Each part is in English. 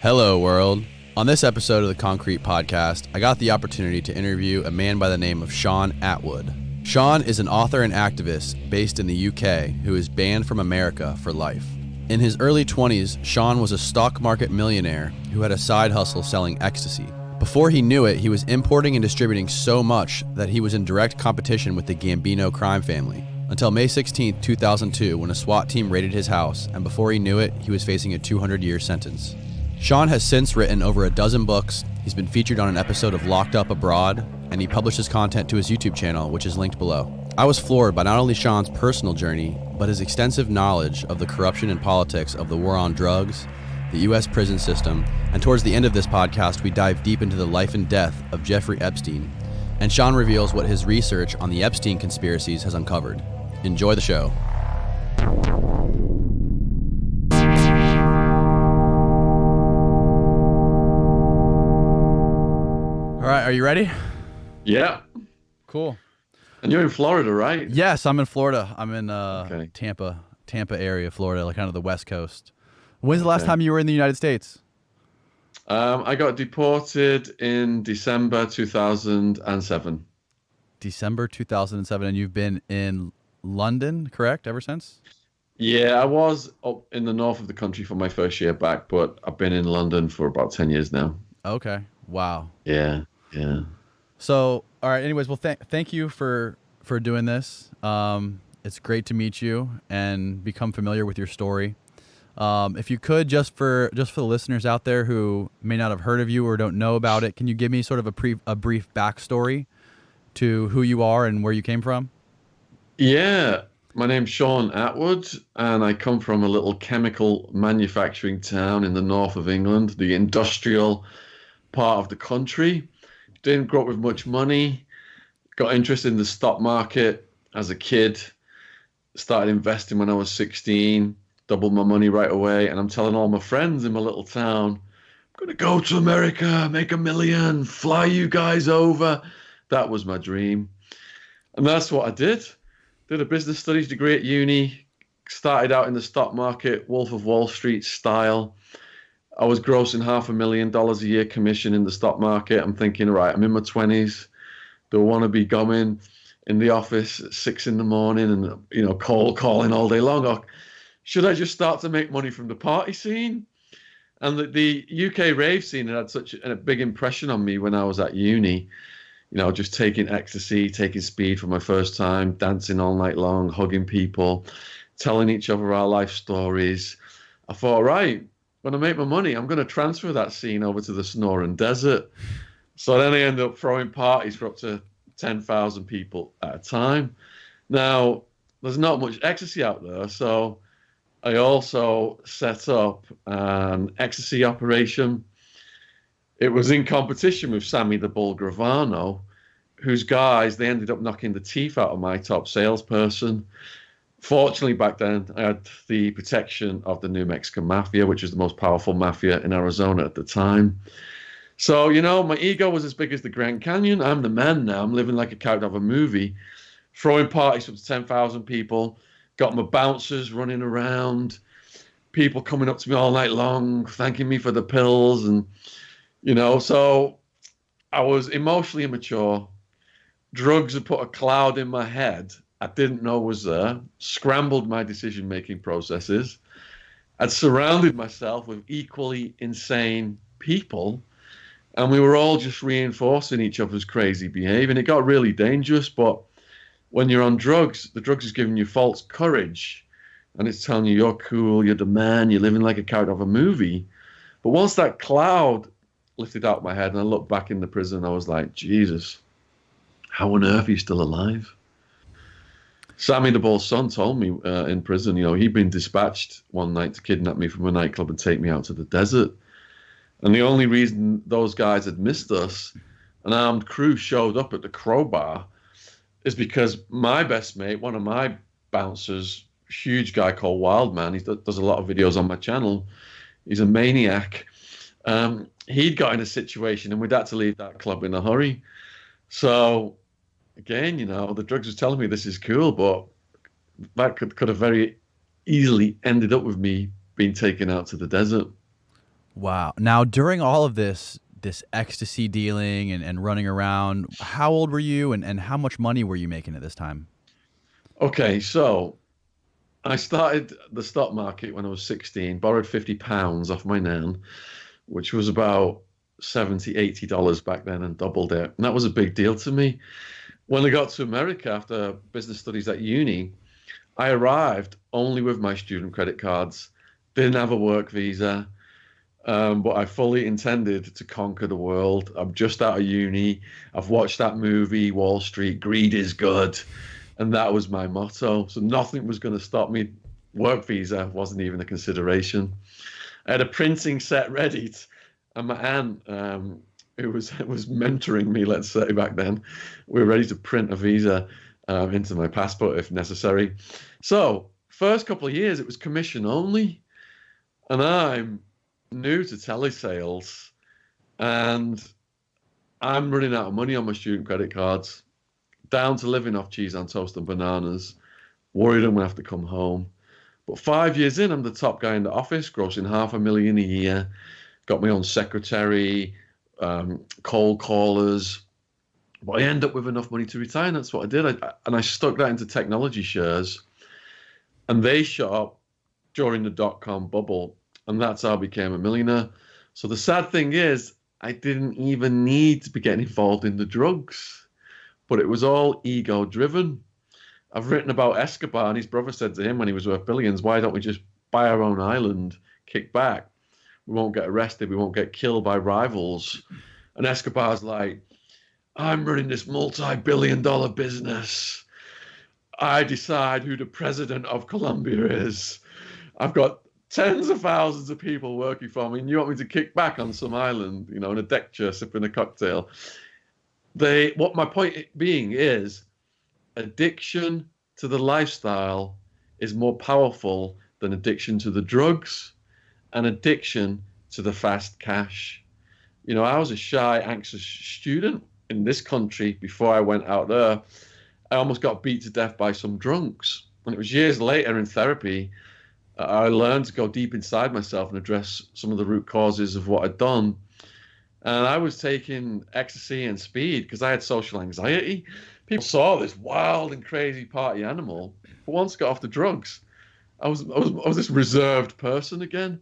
Hello, world. On this episode of the Concrete Podcast, I got the opportunity to interview a man by the name of Shaun Attwood. Shaun is an author and activist based in the UK who is banned from America for life. In his early 20s, Shaun was a stock market millionaire who had a side hustle selling ecstasy. Before he knew it, he was importing and distributing so much that he was in direct competition with the Gambino crime family. Until May 16, 2002, when a SWAT team raided his house, and before he knew it, he was facing a 200-year sentence. Shaun has since written over a dozen books, he's been featured on an episode of Locked Up Abroad, and he publishes content to his YouTube channel, which is linked below. I was floored by not only Shaun's personal journey, but his extensive knowledge of the corruption and politics of the war on drugs, the US prison system, and towards the end of this podcast, we dive deep into the life and death of Jeffrey Epstein, and Shaun reveals what his research on the Epstein conspiracies has uncovered. Enjoy the show. All right, are you ready? Yeah. Cool. And you're in Florida, right? Yes, I'm in Florida. I'm in Tampa area, Florida, like kind of the West Coast. When's the last time you were in the United States? I got deported in December 2007. December 2007, and you've been in London, correct, ever since? Yeah, I was up in the north of the country for my first year back, but I've been in London for about 10 years now. Okay. Wow. Yeah. So, all right. Anyways, well, thank you for doing this. It's great to meet you and become familiar with your story. If you could, just for the listeners out there who may not have heard of you or don't know about it, can you give me sort of a brief backstory to who you are and where you came from? Yeah. My name's Shaun Attwood, and I come from a little chemical manufacturing town in the north of England, the industrial part of the country. Didn't grow up with much money. Got interested in the stock market as a kid. Started investing when I was 16. Doubled my money right away. And I'm telling all my friends in my little town, I'm going to go to America, make $1 million, fly you guys over. That was my dream. And that's what I did. Did a business studies degree at uni. Started out in the stock market, Wolf of Wall Street style. I was grossing $500,000 a year commission in the stock market. I'm thinking, right, I'm in my 20s. Do I want to be gumming in the office at 6 a.m. and, cold calling all day long? Or should I just start to make money from the party scene? And the UK rave scene had such a big impression on me when I was at uni. Just taking ecstasy, taking speed for my first time, dancing all night long, hugging people, telling each other our life stories. I thought, right, when I make my money, I'm going to transfer that scene over to the Sonoran Desert. So then I ended up throwing parties for up to 10,000 people at a time. Now, there's not much ecstasy out there, so I also set up an ecstasy operation. It was in competition with Sammy the Bull Gravano, whose guys, they ended up knocking the teeth out of my top salesperson. Fortunately, back then, I had the protection of the New Mexican Mafia, which was the most powerful mafia in Arizona at the time. So, my ego was as big as the Grand Canyon. I'm the man now. I'm living like a character of a movie, throwing parties up to 10,000 people, got my bouncers running around, people coming up to me all night long, thanking me for the pills. And, so I was emotionally immature. Drugs had put a cloud in my head I didn't know was there, scrambled my decision-making processes. I'd surrounded myself with equally insane people, and we were all just reinforcing each other's crazy behavior. And it got really dangerous, but when you're on drugs, the drugs is giving you false courage, and it's telling you you're cool, you're the man, you're living like a character of a movie. But once that cloud lifted out my head and I looked back in the prison, I was like, Jesus, how on earth are you still alive? Sammy the Bull's son told me in prison, he'd been dispatched one night to kidnap me from a nightclub and take me out to the desert. And the only reason those guys had missed us, an armed crew showed up at the Crowbar, is because my best mate, one of my bouncers, huge guy called Wildman, he does a lot of videos on my channel. He's a maniac. He'd got in a situation and we'd had to leave that club in a hurry. So again, the drugs was telling me this is cool, but that could have very easily ended up with me being taken out to the desert. Wow. Now, during all of this ecstasy dealing and running around, how old were you and how much money were you making at this time? Okay, so I started the stock market when I was 16, borrowed £50 off my nan, which was about 70, $80 back then, and doubled it. And that was a big deal to me. When I got to America after business studies at uni, I arrived only with my student credit cards, didn't have a work visa, but I fully intended to conquer the world. I'm just out of uni. I've watched that movie, Wall Street, Greed is Good. And that was my motto. So nothing was going to stop me. Work visa wasn't even a consideration. I had a printing set ready, and my aunt, who was mentoring me, let's say back then, we were ready to print a visa into my passport if necessary. So first couple of years, it was commission only, and I'm new to telesales, and I'm running out of money on my student credit cards, down to living off cheese on toast and bananas, worried I'm gonna have to come home. But 5 years in, I'm the top guy in the office, grossing $500,000 a year, got my own secretary, cold callers. But I end up with enough money to retire, and that's what I did. And I stuck that into technology shares, and they shot up during the dot-com bubble, and that's how I became a millionaire. So the sad thing is, I didn't even need to be getting involved in the drugs, but it was all ego-driven. I've written about Escobar, and his brother said to him when he was worth billions, why don't we just buy our own island, kick back? We won't get arrested, we won't get killed by rivals. And Escobar's like, I'm running this multi-billion-dollar business. I decide who the president of Colombia is. I've got tens of thousands of people working for me, and you want me to kick back on some island, in a deck chair, sipping a cocktail. What my point being is, addiction to the lifestyle is more powerful than addiction to the drugs and addiction to the fast cash. I was a shy, anxious student in this country before I went out there. I almost got beat to death by some drunks. And it was years later in therapy, I learned to go deep inside myself and address some of the root causes of what I'd done. And I was taking ecstasy and speed because I had social anxiety. People saw this wild and crazy party animal, but once I got off the drugs, I was this reserved person again.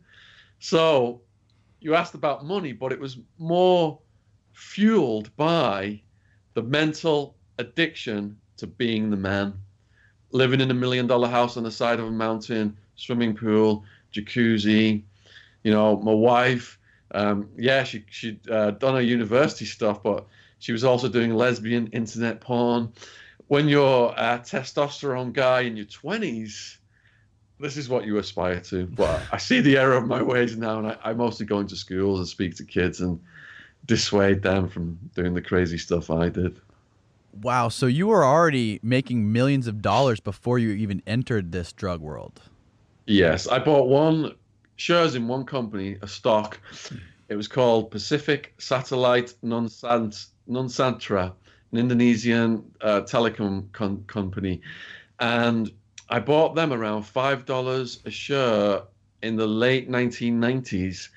So you asked about money, but it was more fueled by the mental addiction to being the man, living in $1 million house on the side of a mountain, swimming pool, jacuzzi. My wife, she'd done her university stuff, but she was also doing lesbian internet porn. When you're a testosterone guy in your 20s, this is what you aspire to. But I see the error of my ways now, and I mostly go into schools and speak to kids and dissuade them from doing the crazy stuff I did. Wow. So you were already making millions of dollars before you even entered this drug world. Yes, I bought shares in one company, a stock. It was called Pacific Satellite Nusantara, an Indonesian telecom company. And I bought them around $5 a share in the late 1990s.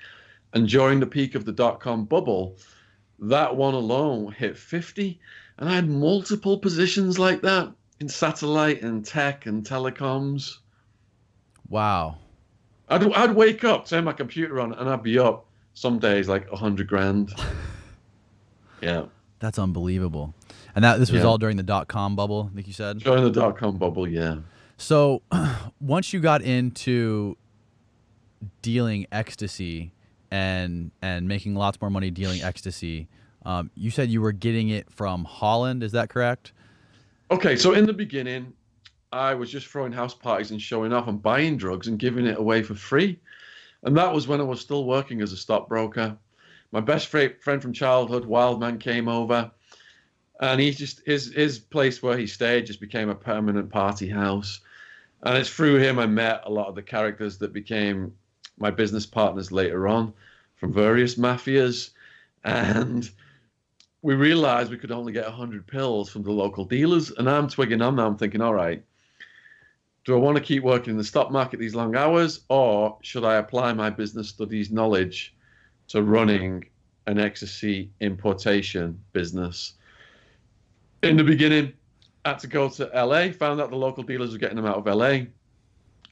And during the peak of the dot-com bubble, that one alone hit 50. And I had multiple positions like that in satellite and tech and telecoms. Wow. I'd wake up, turn my computer on, and I'd be up some days like 100 grand. Yeah. That's unbelievable. And this was all during the dot-com bubble, like you said? During the dot-com bubble, yeah. So once you got into dealing ecstasy and making lots more money dealing ecstasy, you said you were getting it from Holland. Is that correct? Okay, so in the beginning, I was just throwing house parties and showing off and buying drugs and giving it away for free. And that was when I was still working as a stockbroker. My best friend from childhood, Wildman, came over, and his place where he stayed just became a permanent party house. And it's through him I met a lot of the characters that became my business partners later on from various mafias. And we realized we could only get 100 pills from the local dealers. And I'm twigging on now. I'm thinking, all right, do I want to keep working in the stock market these long hours, or should I apply my business studies knowledge to running an ecstasy importation business. In the beginning, I had to go to LA, found out the local dealers were getting them out of LA.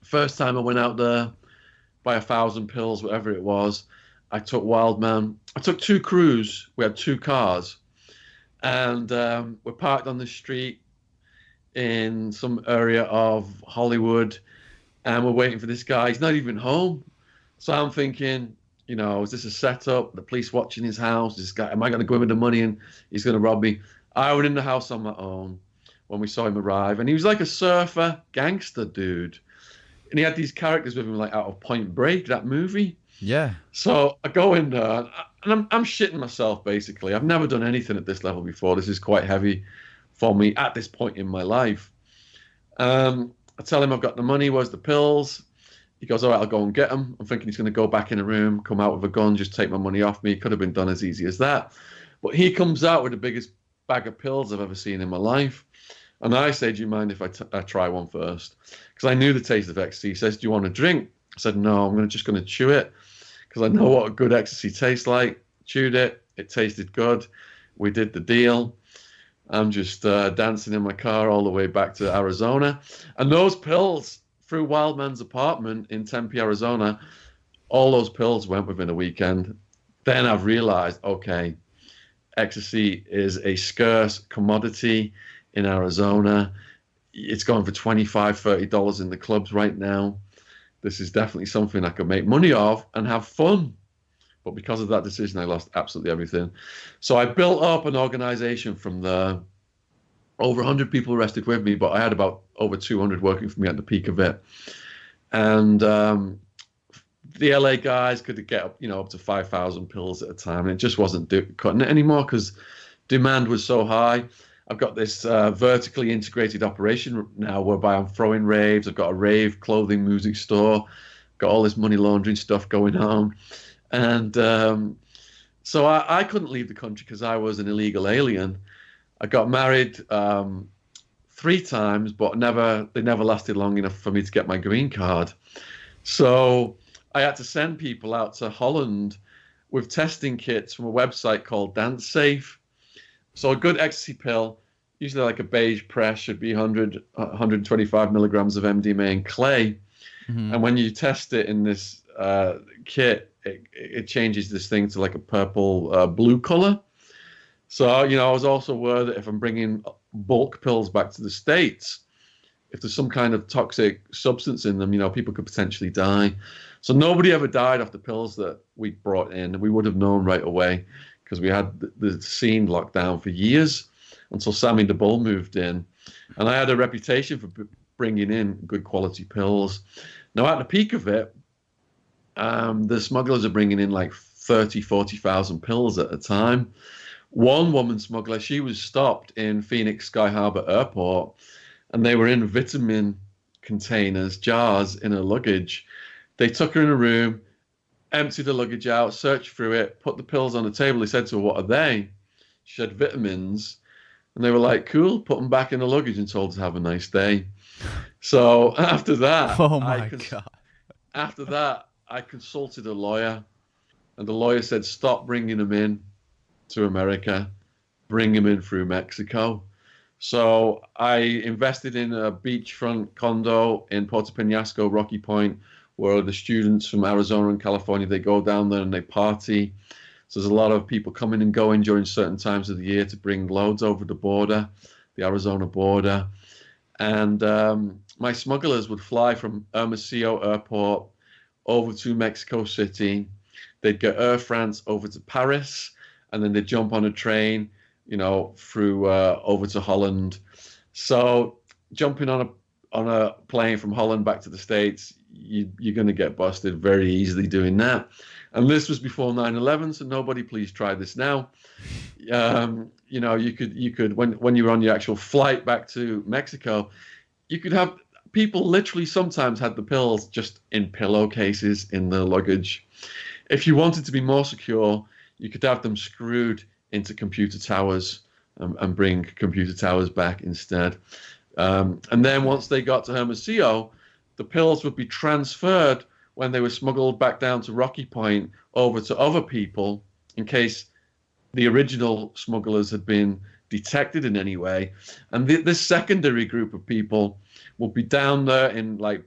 First time I went out there, buy 1,000 pills, whatever it was. I took Wildman. I took 2 crews. We had 2 cars. And we're parked on the street in some area of Hollywood. And we're waiting for this guy. He's not even home. So I'm thinking, you know, is this a setup? The police watching his house? This guy, am I going to go in with the money and he's going to rob me? I went in the house on my own when we saw him arrive. And he was like a surfer gangster dude. And he had these characters with him, like out of Point Break, that movie. Yeah. So I go in there, and I'm shitting myself, basically. I've never done anything at this level before. This is quite heavy for me at this point in my life. I tell him I've got the money, where's the pills? He goes, all right, I'll go and get them. I'm thinking he's going to go back in the room, come out with a gun, just take my money off me. It could have been done as easy as that. But he comes out with the biggest bag of pills I've ever seen in my life. And I say, do you mind if I try one first? Because I knew the taste of ecstasy. He says, do you want a drink? I said, no, I'm just going to chew it because I know what a good ecstasy tastes like. Chewed it. It tasted good. We did the deal. I'm just dancing in my car all the way back to Arizona. And those pills through Wildman's apartment in Tempe, Arizona, all those pills went within a weekend. Then I've realized, okay, ecstasy is a scarce commodity in Arizona. It's going for $25, $30 in the clubs right now. This is definitely something I could make money of and have fun. But because of that decision, I lost absolutely everything. So I built up an organization from there. Over 100 people arrested with me, but I had about over 200 working for me at the peak of it. And the LA guys could get up, up to 5,000 pills at a time. And it just wasn't cutting it anymore because demand was so high. I've got this vertically integrated operation now whereby I'm throwing raves. I've got a rave clothing music store, got all this money laundering stuff going on. And so I couldn't leave the country because I was an illegal alien. I got married 3 times, but they never lasted long enough for me to get my green card. So I had to send people out to Holland with testing kits from a website called Dance Safe. So a good ecstasy pill, usually like a beige press, should be 125 milligrams of MDMA and clay. Mm-hmm. And when you test it in this kit, it changes this thing to like a purple blue color. So, I was also aware that if I'm bringing bulk pills back to the States, if there's some kind of toxic substance in them, people could potentially die. So nobody ever died off the pills that we brought in. We would have known right away because we had the scene locked down for years until Sammy the Bull moved in. And I had a reputation for bringing in good quality pills. Now, at the peak of it, the smugglers are bringing in like 30, 40,000 pills at a time. One woman smuggler, she was stopped in Phoenix Sky Harbor Airport, and they were in vitamin containers, jars in her luggage. They took her in a room, emptied the luggage out, searched through it, put the pills on the table. They said to her, what are they? She said, vitamins. And they were like, cool, put them back in the luggage and told her to have a nice day. So after that, after that, I consulted a lawyer, and the lawyer said, stop bringing them in to America, bring them in through Mexico. So I invested in a beachfront condo in Puerto Penasco, Rocky Point, where the students from Arizona and California, they go down there and they party. So there's a lot of people coming and going during certain times of the year to bring loads over the border, the Arizona border. And my smugglers would fly from Hermosillo Airport over to Mexico City. They'd get Air France over to Paris, and then they'd jump on a train, through over to Holland. So jumping on a plane from Holland back to the States, you're going to get busted very easily doing that. And this was before 9/11, so nobody please try this now. You could when you were on your actual flight back to Mexico, you could have people literally sometimes had the pills just in pillowcases in their luggage. If you wanted to be more secure, you could have them screwed into computer towers and bring computer towers back instead. And then once they got to Hermosillo, the pills would be transferred when they were smuggled back down to Rocky Point over to other people in case the original smugglers had been detected in any way. And this secondary group of people will be down there in like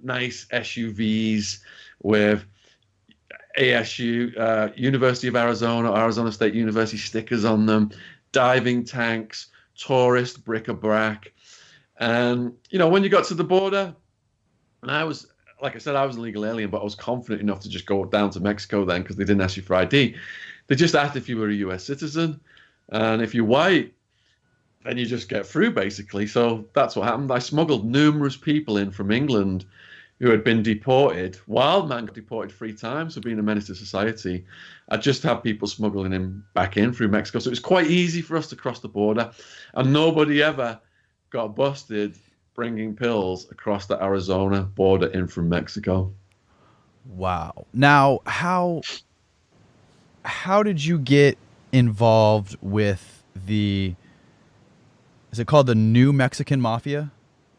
nice SUVs with ASU, University of Arizona, Arizona State University stickers on them, diving tanks, tourist bric-a-brac. And, when you got to the border, and I was, like I said, I was a legal alien, but I was confident enough to just go down to Mexico then because they didn't ask you for ID. They just asked if you were a US citizen. And if you're white, then you just get through, basically. So that's what happened. I smuggled numerous people in from England who had been deported. Wildman got deported 3 times for being a menace to society. I just had people smuggling him back in through Mexico. So it was quite easy for us to cross the border. And nobody ever got busted bringing pills across the Arizona border in from Mexico. Wow. Now, how did you get involved with is it called the New Mexican Mafia?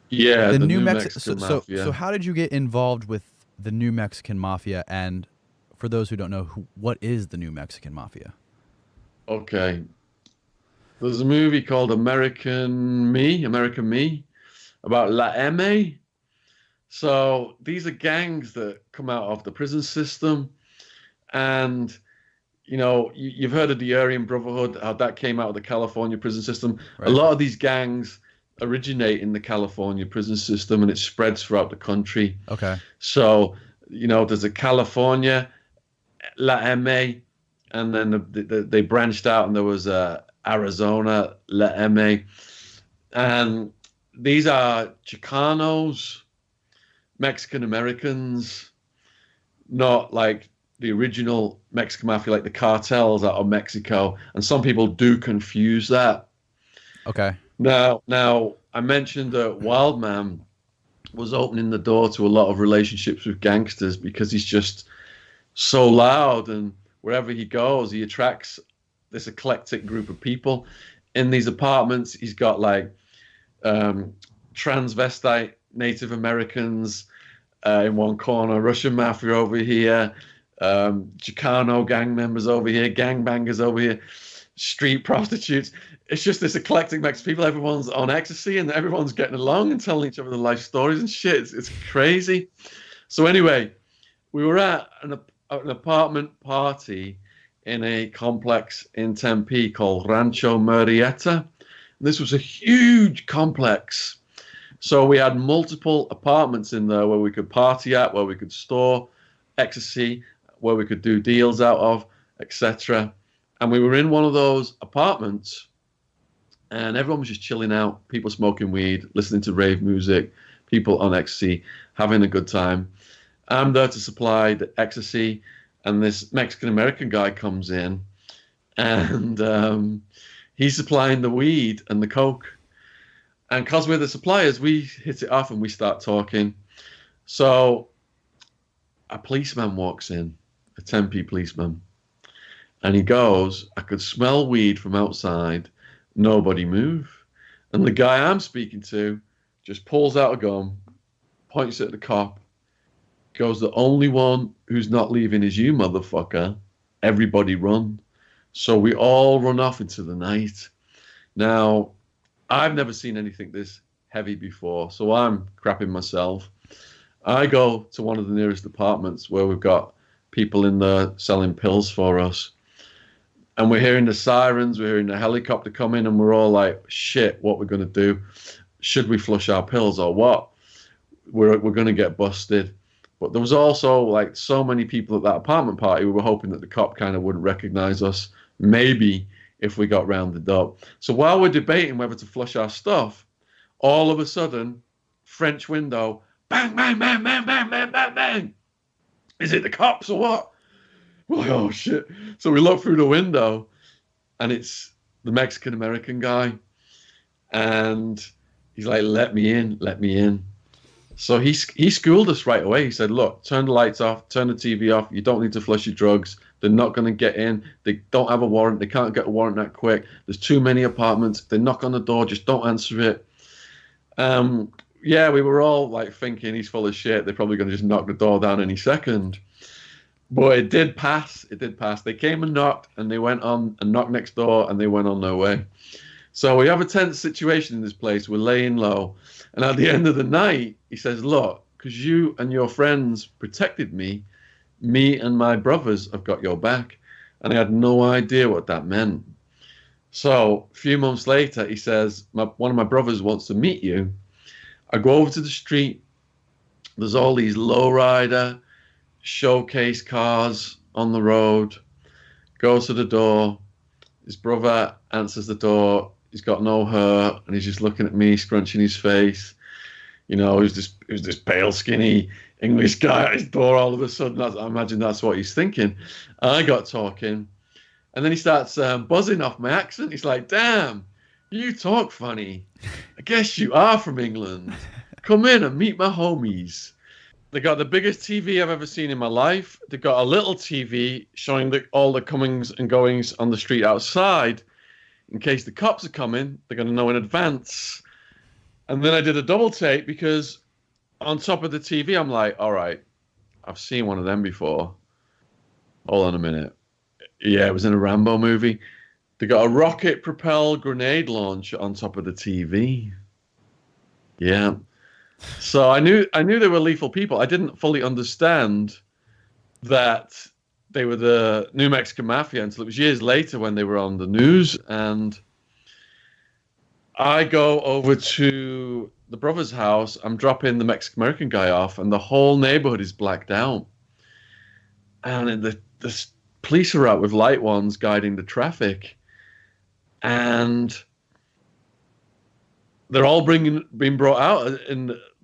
Yeah, the New Mexican Mafia. So how did you get involved with the New Mexican Mafia? And for those who don't know, what is the New Mexican Mafia? Okay. There's a movie called American Me, about La M.A. So these are gangs that come out of the prison system. And, you've heard of the Aryan Brotherhood, how that came out of the California prison system. Right. A lot of these gangs originate in the California prison system, and it spreads throughout the country. Okay. So, there's a California, La M.A., and then they branched out, and there was Arizona, La M.A. And these are Chicanos, Mexican Americans, not like the original Mexican Mafia, like the cartels out of Mexico. And some people do confuse that. Okay. Now, I mentioned that Wildman was opening the door to a lot of relationships with gangsters because he's just so loud, and wherever he goes, he attracts this eclectic group of people. In these apartments, he's got like transvestite Native Americans in one corner, Russian mafia over here, Chicano gang members over here, gangbangers over here, street prostitutes. It's just this eclectic mix of people. Everyone's on ecstasy and everyone's getting along and telling each other their life stories and shit. It's crazy. So anyway, we were at an apartment party in a complex in Tempe called Rancho Murrieta. This was a huge complex. So we had multiple apartments in there where we could party at, where we could store ecstasy, where we could do deals out of, etc. And we were in one of those apartments, and everyone was just chilling out, people smoking weed, listening to rave music, people on ecstasy, having a good time. I'm there to supply the ecstasy, and this Mexican-American guy comes in, and he's supplying the weed and the coke. And because we're the suppliers, we hit it off and we start talking. So a policeman walks in, a Tempe policeman, and he goes, I could smell weed from outside, nobody move. And the guy I'm speaking to just pulls out a gun, points it at the cop, goes, the only one who's not leaving is you, motherfucker. Everybody run. So we all run off into the night. Now, I've never seen anything this heavy before, so I'm crapping myself. I go to one of the nearest apartments where we've got people in there selling pills for us. And we're hearing the sirens, we're hearing the helicopter come in, and we're all like, shit, what we're going to do? Should we flush our pills or what? We're going to get busted. But there was also like so many people at that apartment party, we were hoping that the cop kind of wouldn't recognize us, maybe if we got rounded up. So while we're debating whether to flush our stuff, all of a sudden, French window, bang, bang, bang, bang, bang, bang, bang, bang. Is it the cops or what? We're like, oh shit. So we look through the window and it's the Mexican-American guy. And he's like, let me in, let me in. So he schooled us right away. He said, look, turn the lights off, turn the TV off. You don't need to flush your drugs. They're not going to get in. They don't have a warrant. They can't get a warrant that quick. There's too many apartments. They knock on the door. Just don't answer it. yeah, we were all like thinking he's full of shit. They're probably going to just knock the door down any second. But it did pass. It did pass. They came and knocked, and they went on and knocked next door, and they went on their way. So we have a tense situation in this place. We're laying low. And at the end of the night, he says, look, because you and your friends protected me, me and my brothers have got your back. And I had no idea what that meant. So a few months later, he says, one of my brothers wants to meet you. I go over to the street. There's all these lowrider showcase cars on the road. Goes to the door. His brother answers the door. He's got no hair, and he's just looking at me, scrunching his face. You know, he was this pale, skinny English guy at his door all of a sudden. I imagine that's what he's thinking. I got talking, and then he starts buzzing off my accent. He's like, damn, you talk funny. I guess you are from England. Come in and meet my homies. They got the biggest TV I've ever seen in my life. They got a little TV showing all the comings and goings on the street outside. In case the cops are coming, they're going to know in advance. And then I did a double take because on top of the TV, I'm like, all right, I've seen one of them before. Hold on a minute. Yeah, it was in a Rambo movie. They got a rocket-propelled grenade launcher on top of the TV. Yeah. So I knew they were lethal people. I didn't fully understand that they were the New Mexican Mafia until it was years later when they were on the news. And I go over to the brother's house. I'm dropping the Mexican-American guy off, and the whole neighborhood is blacked out. And the police are out with light ones guiding the traffic. And they're all being brought out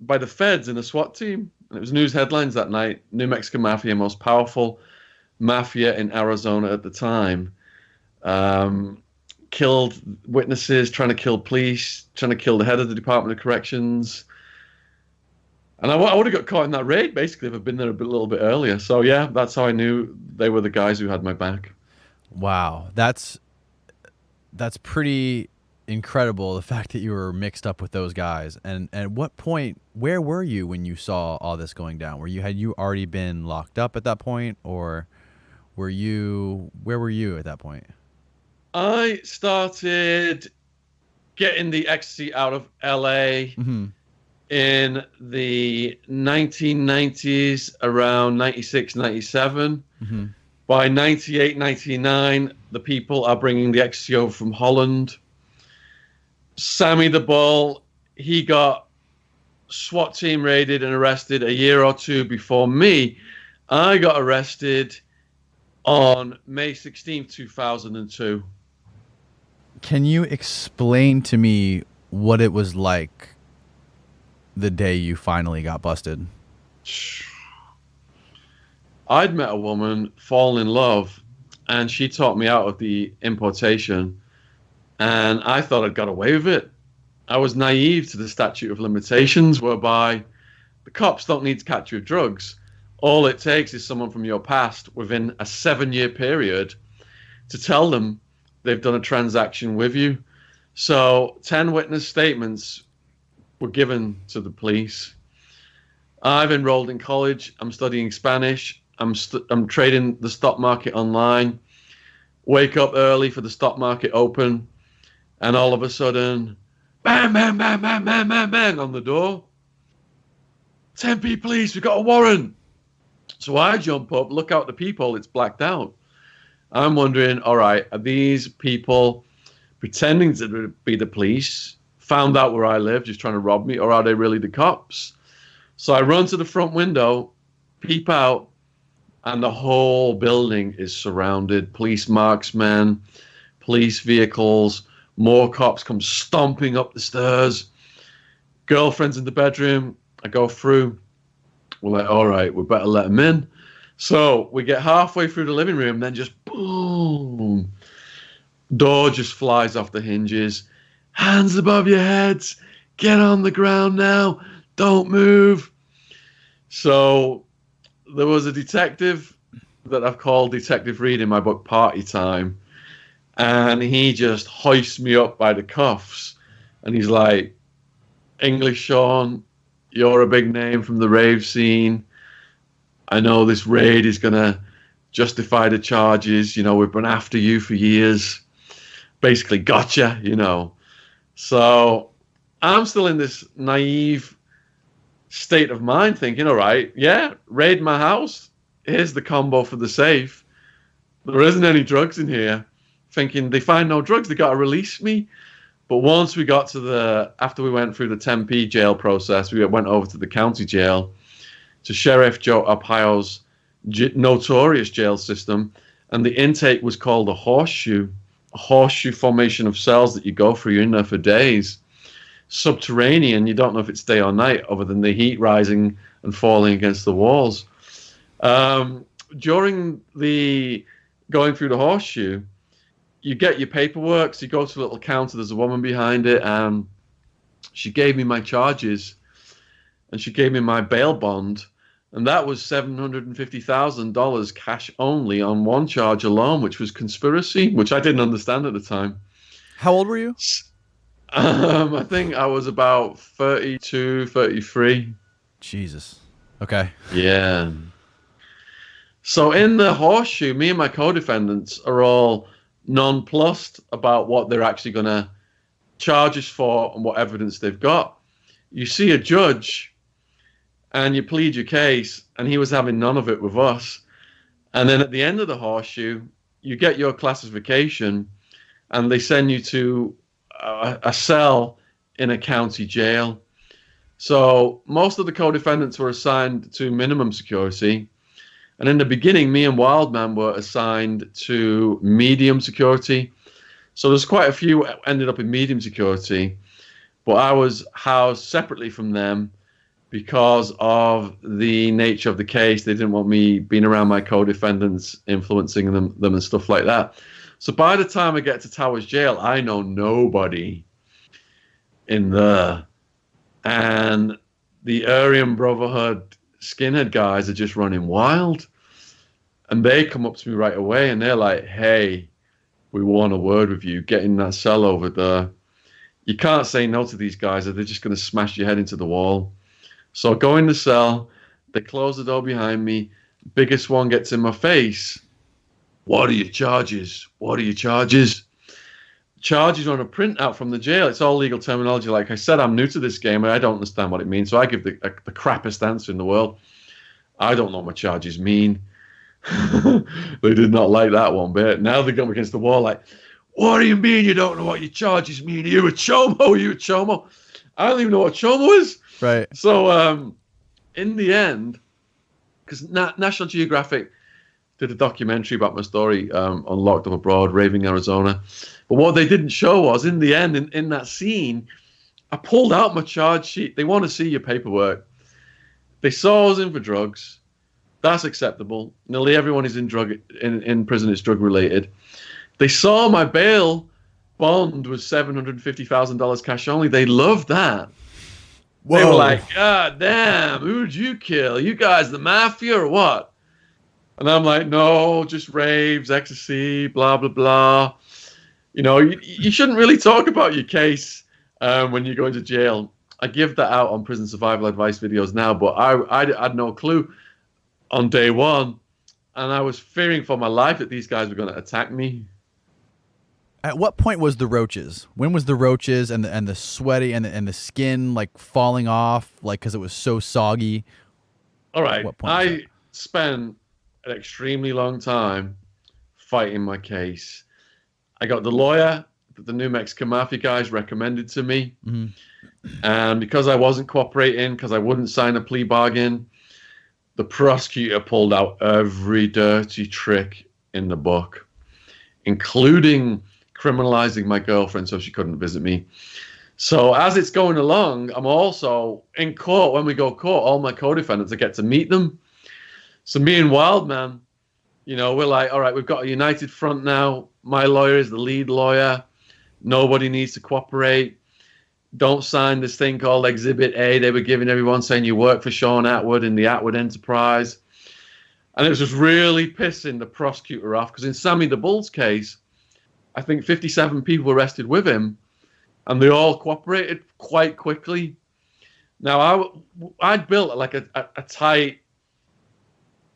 by the feds in a SWAT team. And it was news headlines that night. New Mexican Mafia, most powerful mafia in Arizona at the time, killed witnesses, trying to kill police, trying to kill the head of the Department of Corrections. And I would have got caught in that raid, basically, if I'd been there a little bit earlier. So, yeah, that's how I knew they were the guys who had my back. Wow. That's pretty incredible, the fact that you were mixed up with those guys. And at what point, where were you when you saw all this going down? Had you already been locked up at that point, or where were you at that point? I started getting the ecstasy out of LA in the 1990s, around 96, 97. By 98, 99, the people are bringing the ecstasy over from Holland. Sammy the Bull, he got SWAT team raided and arrested a year or two before me. I got arrested on May 16th, 2002. Can you explain to me what it was like the day you finally got busted? I'd met a woman, fallen in love, and she talked me out of the importation, and I thought I'd got away with it. I was naive to the statute of limitations, whereby the cops don't need to catch you with drugs. All it takes is someone from your past within a 7-year period to tell them they've done a transaction with you. So 10 witness statements were given to the police. I've enrolled in college. I'm studying Spanish. I'm trading the stock market online. Wake up early for the stock market open, and all of a sudden, bang, bang, bang, bang, bang, bang, bang on the door. Tempe police, we've got a warrant. So I jump up, look out the people, it's blacked out. I'm wondering, all right, are these people pretending to be the police, found out where I live, just trying to rob me, or are they really the cops? So I run to the front window, peep out, and the whole building is surrounded. Police marksmen, police vehicles, more cops come stomping up the stairs. Girlfriend's in the bedroom. I go through. We're like, all right, we better let them in. So we get halfway through the living room, then just boom. Door just flies off the hinges. Hands above your heads. Get on the ground now. Don't move. So there was a detective that I've called Detective Reed in my book Party Time. And he just hoists me up by the cuffs. And he's like, English Shaun, you're a big name from the rave scene. I know this raid is going to justify the charges. You know, we've been after you for years. Basically, gotcha, you know. So I'm still in this naive state of mind thinking, all right, yeah, raid my house. Here's the combo for the safe. There isn't any drugs in here. Thinking they find no drugs, they got to release me. But once we got to after we went through the Tempe jail process, we went over to the county jail, to Sheriff Joe Arpaio's notorious jail system. And the intake was called a horseshoe formation of cells that you go through. You're in there for days. Subterranean, you don't know if it's day or night, other than the heat rising and falling against the walls. During the going through the horseshoe, you get your paperwork. So you go to a little counter. There's a woman behind it, and she gave me my charges, and she gave me my bail bond, and that was $750,000 cash only on one charge alone, which was conspiracy, which I didn't understand at the time. How old were you? I think I was about 32, 33. Jesus. Okay. Yeah. So in the horseshoe, me and my co-defendants are all nonplussed about what they're actually going to charge us for and what evidence they've got. You see a judge and you plead your case, and he was having none of it with us. And then at the end of the horseshoe, you get your classification, and they send you to a cell in a county jail. So most of the co-defendants were assigned to minimum security. And in the beginning, me and Wildman were assigned to medium security. So there's quite a few ended up in medium security. But I was housed separately from them because of the nature of the case. They didn't want me being around my co-defendants, influencing them and stuff like that. So by the time I get to Towers Jail, I know nobody in there. And the Aryan Brotherhood skinhead guys are just running wild. And they come up to me right away, and they're like, hey, we want a word with you. Get in that cell over there. You can't say no to these guys, or they're just going to smash your head into the wall. So I go in the cell. They close the door behind me. Biggest one gets in my face. What are your charges? What are your charges? Charges are on a printout from the jail. It's all legal terminology. Like I said, I'm new to this game, and I don't understand what it means. So I give the crappiest answer in the world. I don't know what my charges mean. They did not like that one bit. Now they got me against the wall like, what do you mean you don't know what your charges mean? Are you a chomo? Are you a chomo? I don't even know what chomo is. Right. So in the end, because National Geographic did a documentary about my story on Locked Up Abroad, Raving Arizona. But what they didn't show was, in the end, in that scene, I pulled out my charge sheet. They want to see your paperwork. They saw us in for drugs. That's acceptable. Nearly everyone is in prison is drug related. They saw my bail bond was $750,000 cash only. They loved that. Whoa. They were like, God damn, who'd you kill? You guys the mafia or what? And I'm like, no, just raves, ecstasy, blah, blah, blah. You know, you shouldn't really talk about your case when you go into jail. I give that out on prison survival advice videos now, but I had no clue on day one. And I was fearing for my life that these guys were going to attack me. At what point was the roaches? When was the roaches and the sweaty and the skin like falling off, like because it was so soggy? All right, I spent an extremely long time fighting my case. I got the lawyer that the New Mexican Mafia guys recommended to me. Mm-hmm. And because I wasn't cooperating, because I wouldn't sign a plea bargain, the prosecutor pulled out every dirty trick in the book, including criminalizing my girlfriend so she couldn't visit me. So as it's going along, I'm also in court. When we go to court, all my co-defendants, I get to meet them. So me and Wildman, you know, we're like, all right, we've got a united front now. My lawyer is the lead lawyer. Nobody needs to cooperate. Don't sign this thing called Exhibit A. They were giving everyone saying you work for Shaun Attwood in the Attwood Enterprise. And it was just really pissing the prosecutor off because in Sammy the Bull's case, I think 57 people were arrested with him and they all cooperated quite quickly. Now, I'd built like a tight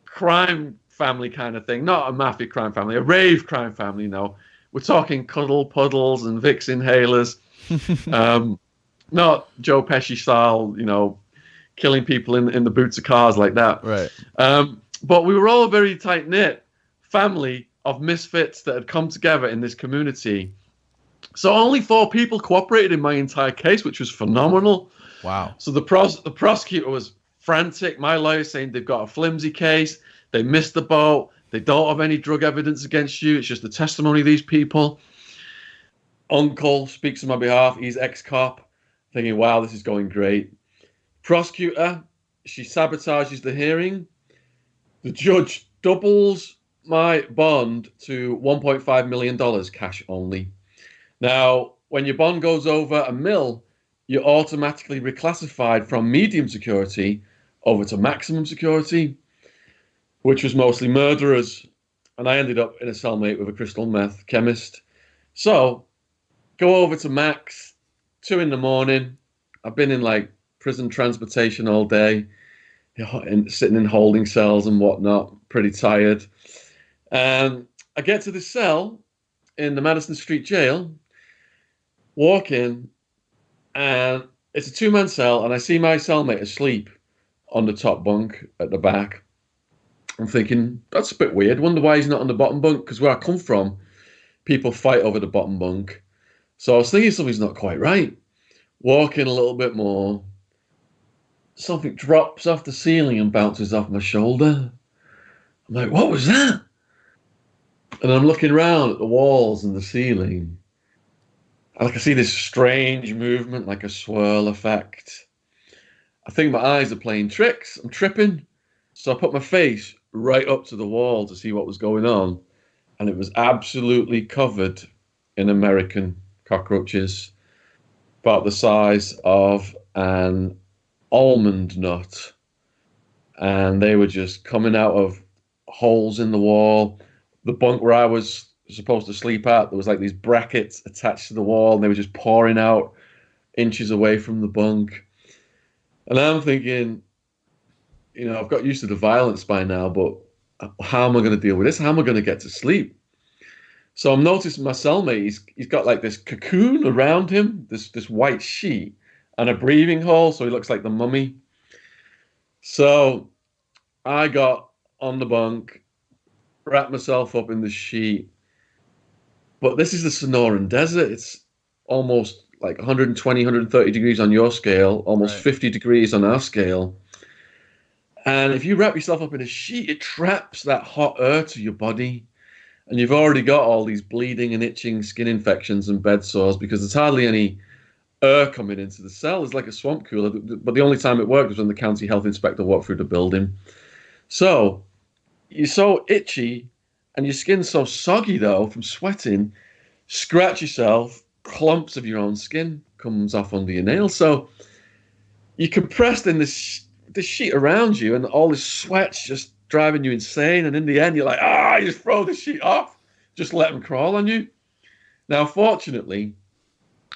crime family kind of thing, not a mafia crime family, a rave crime family. We're talking cuddle puddles and Vicks inhalers, not Joe Pesci style, killing people in the boots of cars like that. Right. But we were all a very tight knit family of misfits that had come together in this community. So only 4 people cooperated in my entire case, which was phenomenal. Wow. So the prosecutor was frantic. My lawyer saying they've got a flimsy case. They missed the boat. They don't have any drug evidence against you. It's just the testimony of these people. Uncle speaks on my behalf. He's ex-cop. Thinking, wow, this is going great. Prosecutor, she sabotages the hearing. The judge doubles my bond to $1.5 million cash only. Now, when your bond goes over $1 million, you're automatically reclassified from medium security over to maximum security, which was mostly murderers. And I ended up in a cellmate with a crystal meth chemist. So, go over to max, 2 a.m. I've been in like prison transportation all day, sitting in holding cells and whatnot, pretty tired. And I get to the cell in the Madison Street Jail, walk in, and it's a 2-man cell, and I see my cellmate asleep on the top bunk at the back. I'm thinking, that's a bit weird. Wonder why he's not on the bottom bunk, because where I come from, people fight over the bottom bunk. So I was thinking something's not quite right. Walk in a little bit more. Something drops off the ceiling and bounces off my shoulder. I'm like, what was that? And I'm looking around at the walls and the ceiling. And I can see this strange movement, like a swirl effect. I think my eyes are playing tricks. I'm tripping. So I put my face right up to the wall to see what was going on. And it was absolutely covered in American cockroaches, about the size of an almond nut. And they were just coming out of holes in the wall. The bunk where I was supposed to sleep at, there was like these brackets attached to the wall, and they were just pouring out inches away from the bunk. And I'm thinking, I've got used to the violence by now, but how am I going to deal with this? How am I going to get to sleep? So I'm noticing my cellmate, he's got like this cocoon around him, this white sheet, and a breathing hole, so he looks like the mummy. So I got on the bunk, wrapped myself up in the sheet. But this is the Sonoran Desert. It's almost like 120, 130 degrees on your scale, almost 50 degrees on our scale. And if you wrap yourself up in a sheet, it traps that hot air to your body. And you've already got all these bleeding and itching skin infections and bed sores because there's hardly any air coming into the cell. It's like a swamp cooler. But the only time it worked was when the county health inspector walked through the building. So you're so itchy and your skin's so soggy, though, from sweating, scratch yourself, clumps of your own skin comes off under your nails. So you're compressed in this sheet around you, and all this sweat's just driving you insane. And in the end, you're like, you just throw the sheet off, just let them crawl on you. Now, fortunately,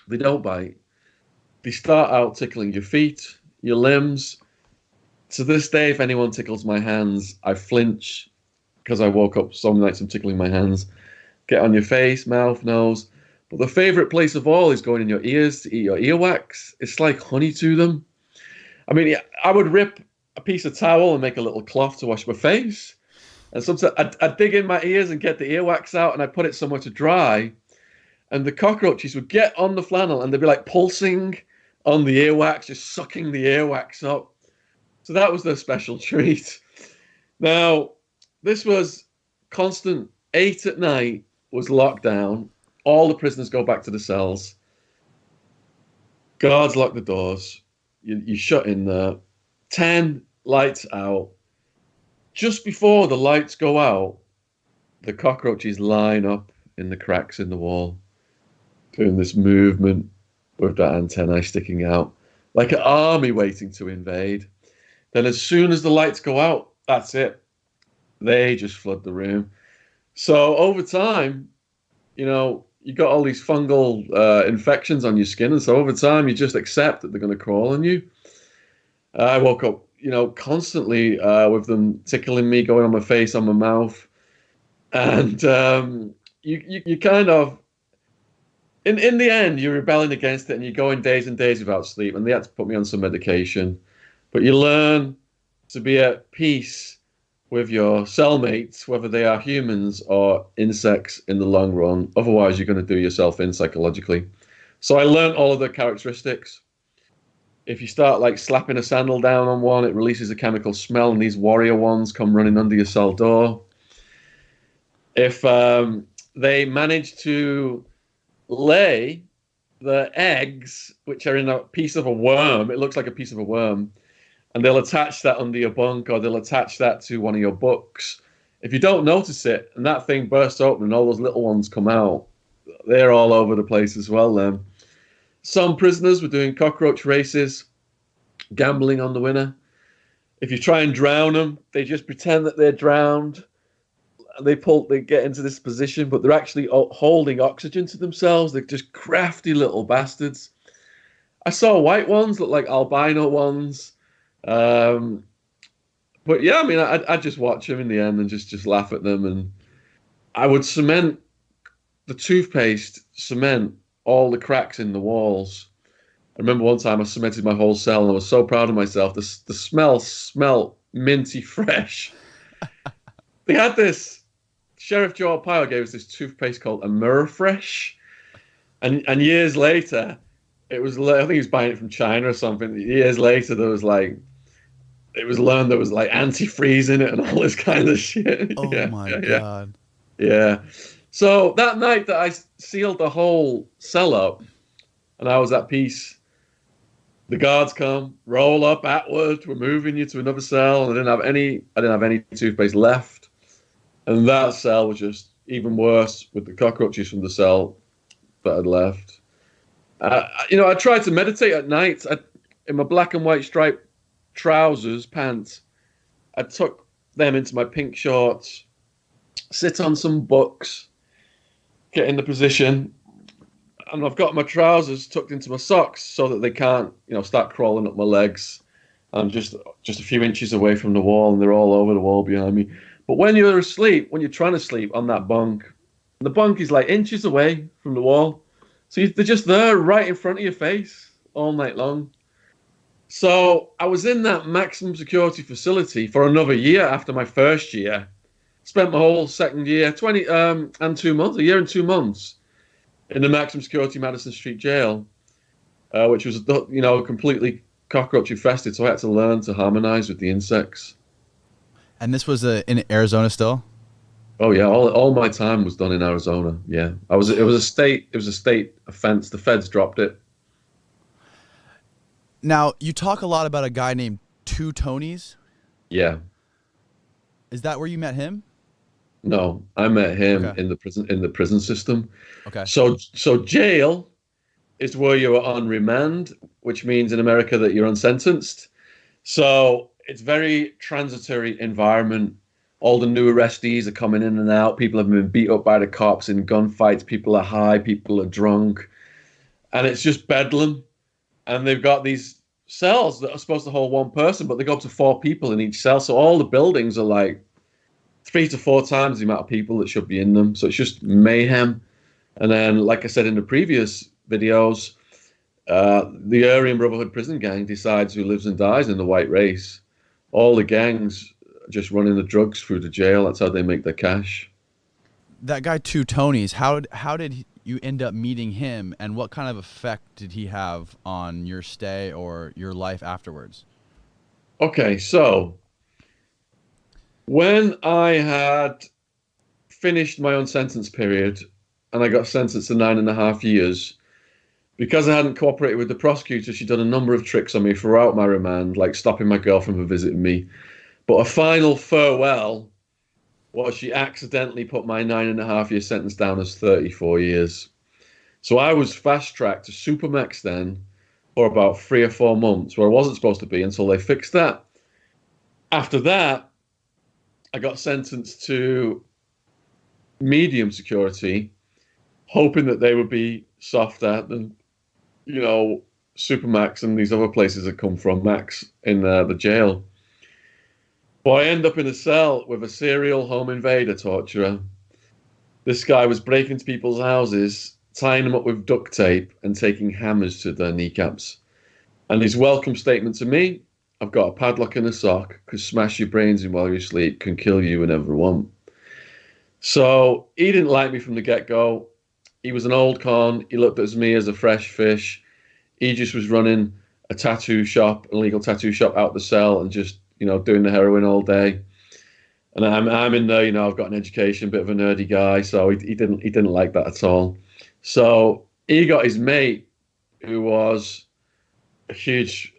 they don't bite. They start out tickling your feet, your limbs. To this day, if anyone tickles my hands, I flinch because I woke up some nights I'm tickling my hands. Get on your face, mouth, nose. But the favorite place of all is going in your ears to eat your earwax. It's like honey to them. I mean, I would rip a piece of towel and make a little cloth to wash my face. And sometimes I'd dig in my ears and get the earwax out, and I'd put it somewhere to dry. And the cockroaches would get on the flannel and they'd be like pulsing on the earwax, just sucking the earwax up. So that was their special treat. Now, this was constant 8 at night was lockdown. All the prisoners go back to the cells. Guards lock the doors. You shut in there. 10, lights out. Just before the lights go out, the cockroaches line up in the cracks in the wall, doing this movement with their antennae sticking out, like an army waiting to invade. Then as soon as the lights go out, that's it. They just flood the room. So over time, you got all these fungal infections on your skin. And so over time, you just accept that they're going to crawl on you. I woke up, constantly with them tickling me, going on my face, on my mouth. And you kind of, in the end, you're rebelling against it and you're going days and days without sleep. And they had to put me on some medication. But you learn to be at peace with your cellmates, whether they are humans or insects in the long run. Otherwise, you're going to do yourself in psychologically. So I learned all of the characteristics. If you start like slapping a sandal down on one, it releases a chemical smell, and these warrior ones come running under your cell door. If they manage to lay the eggs, which are in a piece of a worm, it looks like a piece of a worm, and they'll attach that under your bunk, or they'll attach that to one of your books. If you don't notice it, and that thing bursts open and all those little ones come out, they're all over the place as well then. Some prisoners were doing cockroach races, gambling on the winner. If you try and drown them, they just pretend that they're drowned. They get into this position, but they're actually holding oxygen to themselves. They're just crafty little bastards. I saw white ones, look like albino ones. But yeah, I mean, I'd just watch them in the end and just laugh at them. And I would cement all the cracks in the walls. I remember one time I cemented my whole cell and I was so proud of myself. The smell smelled minty fresh. They had this, Sheriff Joe Arpaio gave us this toothpaste called Amerifresh. And years later, I think he was buying it from China or something. Years later, it was learned there was like antifreeze in it and all this kind of shit. Oh my God. Yeah. So that night that I sealed the whole cell up and I was at peace, the guards come, roll up, Attwood, we're moving you to another cell. And I didn't have any toothpaste left. And that cell was just even worse with the cockroaches from the cell that I'd left. I tried to meditate at night in my black and white striped pants. I tuck them into my pink shorts, sit on some books, get in the position, and I've got my trousers tucked into my socks so that they can't, start crawling up my legs. I'm just a few inches away from the wall, and they're all over the wall behind me. But when you're trying to sleep on that bunk, the bunk is like inches away from the wall. So they're just there right in front of your face all night long. So I was in that maximum security facility for another year after my first year. Spent my whole second year, a year and 2 months in the maximum security Madison Street jail, which was, completely cockroach infested. So I had to learn to harmonize with the insects. And this was in Arizona still? Oh yeah, all my time was done in Arizona. Yeah, it was a state offense. The feds dropped it. Now you talk a lot about a guy named Two Tonys. Yeah. Is that where you met him? No, I met him in the prison system. Okay. So jail is where you're on remand, which means in America that you're unsentenced. So it's very transitory environment. All the new arrestees are coming in and out. People have been beat up by the cops in gunfights. People are high. People are drunk. And it's just bedlam. And they've got these cells that are supposed to hold one person, but they go up to 4 people in each cell. So all the buildings are like 3 to 4 times the amount of people that should be in them. So it's just mayhem. And then, like I said in the previous videos, the Aryan Brotherhood prison gang decides who lives and dies in the white race. All the gangs just running the drugs through the jail. That's how they make their cash. That guy Two Tonys, how did you end up meeting him, and what kind of effect did he have on your stay or your life afterwards? Okay, so when I had finished my own sentence period and I got sentenced to 9.5 years, because I hadn't cooperated with the prosecutor, she'd done a number of tricks on me throughout my remand, like stopping my girlfriend from visiting me. But a final farewell was she accidentally put my 9.5 year sentence down as 34 years. So I was fast-tracked to Supermax then for about 3 or 4 months, where I wasn't supposed to be until they fixed that. After that, I got sentenced to medium security, hoping that they would be softer than, Supermax and these other places that come from Max in the jail. But I end up in a cell with a serial home invader torturer. This guy was breaking into people's houses, tying them up with duct tape and taking hammers to their kneecaps. And his welcome statement to me, I've got a padlock and a sock, because smash your brains in while you sleep can kill you whenever you want. So he didn't like me from the get-go. He was an old con. He looked at me as a fresh fish. He just was running a tattoo shop, an illegal tattoo shop out the cell and just, doing the heroin all day. And I'm in there, I've got an education, bit of a nerdy guy. So he didn't like that at all. So he got his mate, who was a huge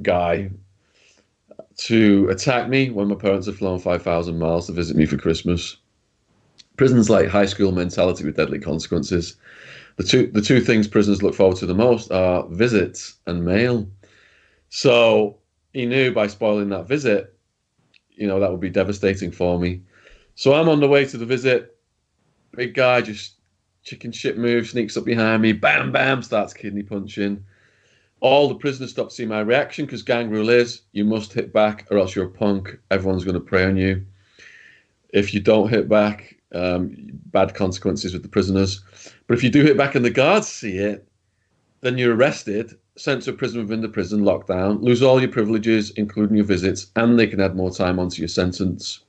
guy, to attack me when my parents had flown 5,000 miles to visit me for Christmas. Prison's like high school mentality with deadly consequences. The two things prisoners look forward to the most are visits and mail. So he knew by spoiling that visit, that would be devastating for me. So I'm on the way to the visit. Big guy, just chicken shit move, sneaks up behind me, bam, bam, starts kidney punching. All the prisoners stop to see my reaction because gang rule is you must hit back or else you're a punk. Everyone's going to prey on you. If you don't hit back, bad consequences with the prisoners. But if you do hit back and the guards see it, then you're arrested, sent to a prison within the prison, locked down, lose all your privileges, including your visits, and they can add more time onto your sentence.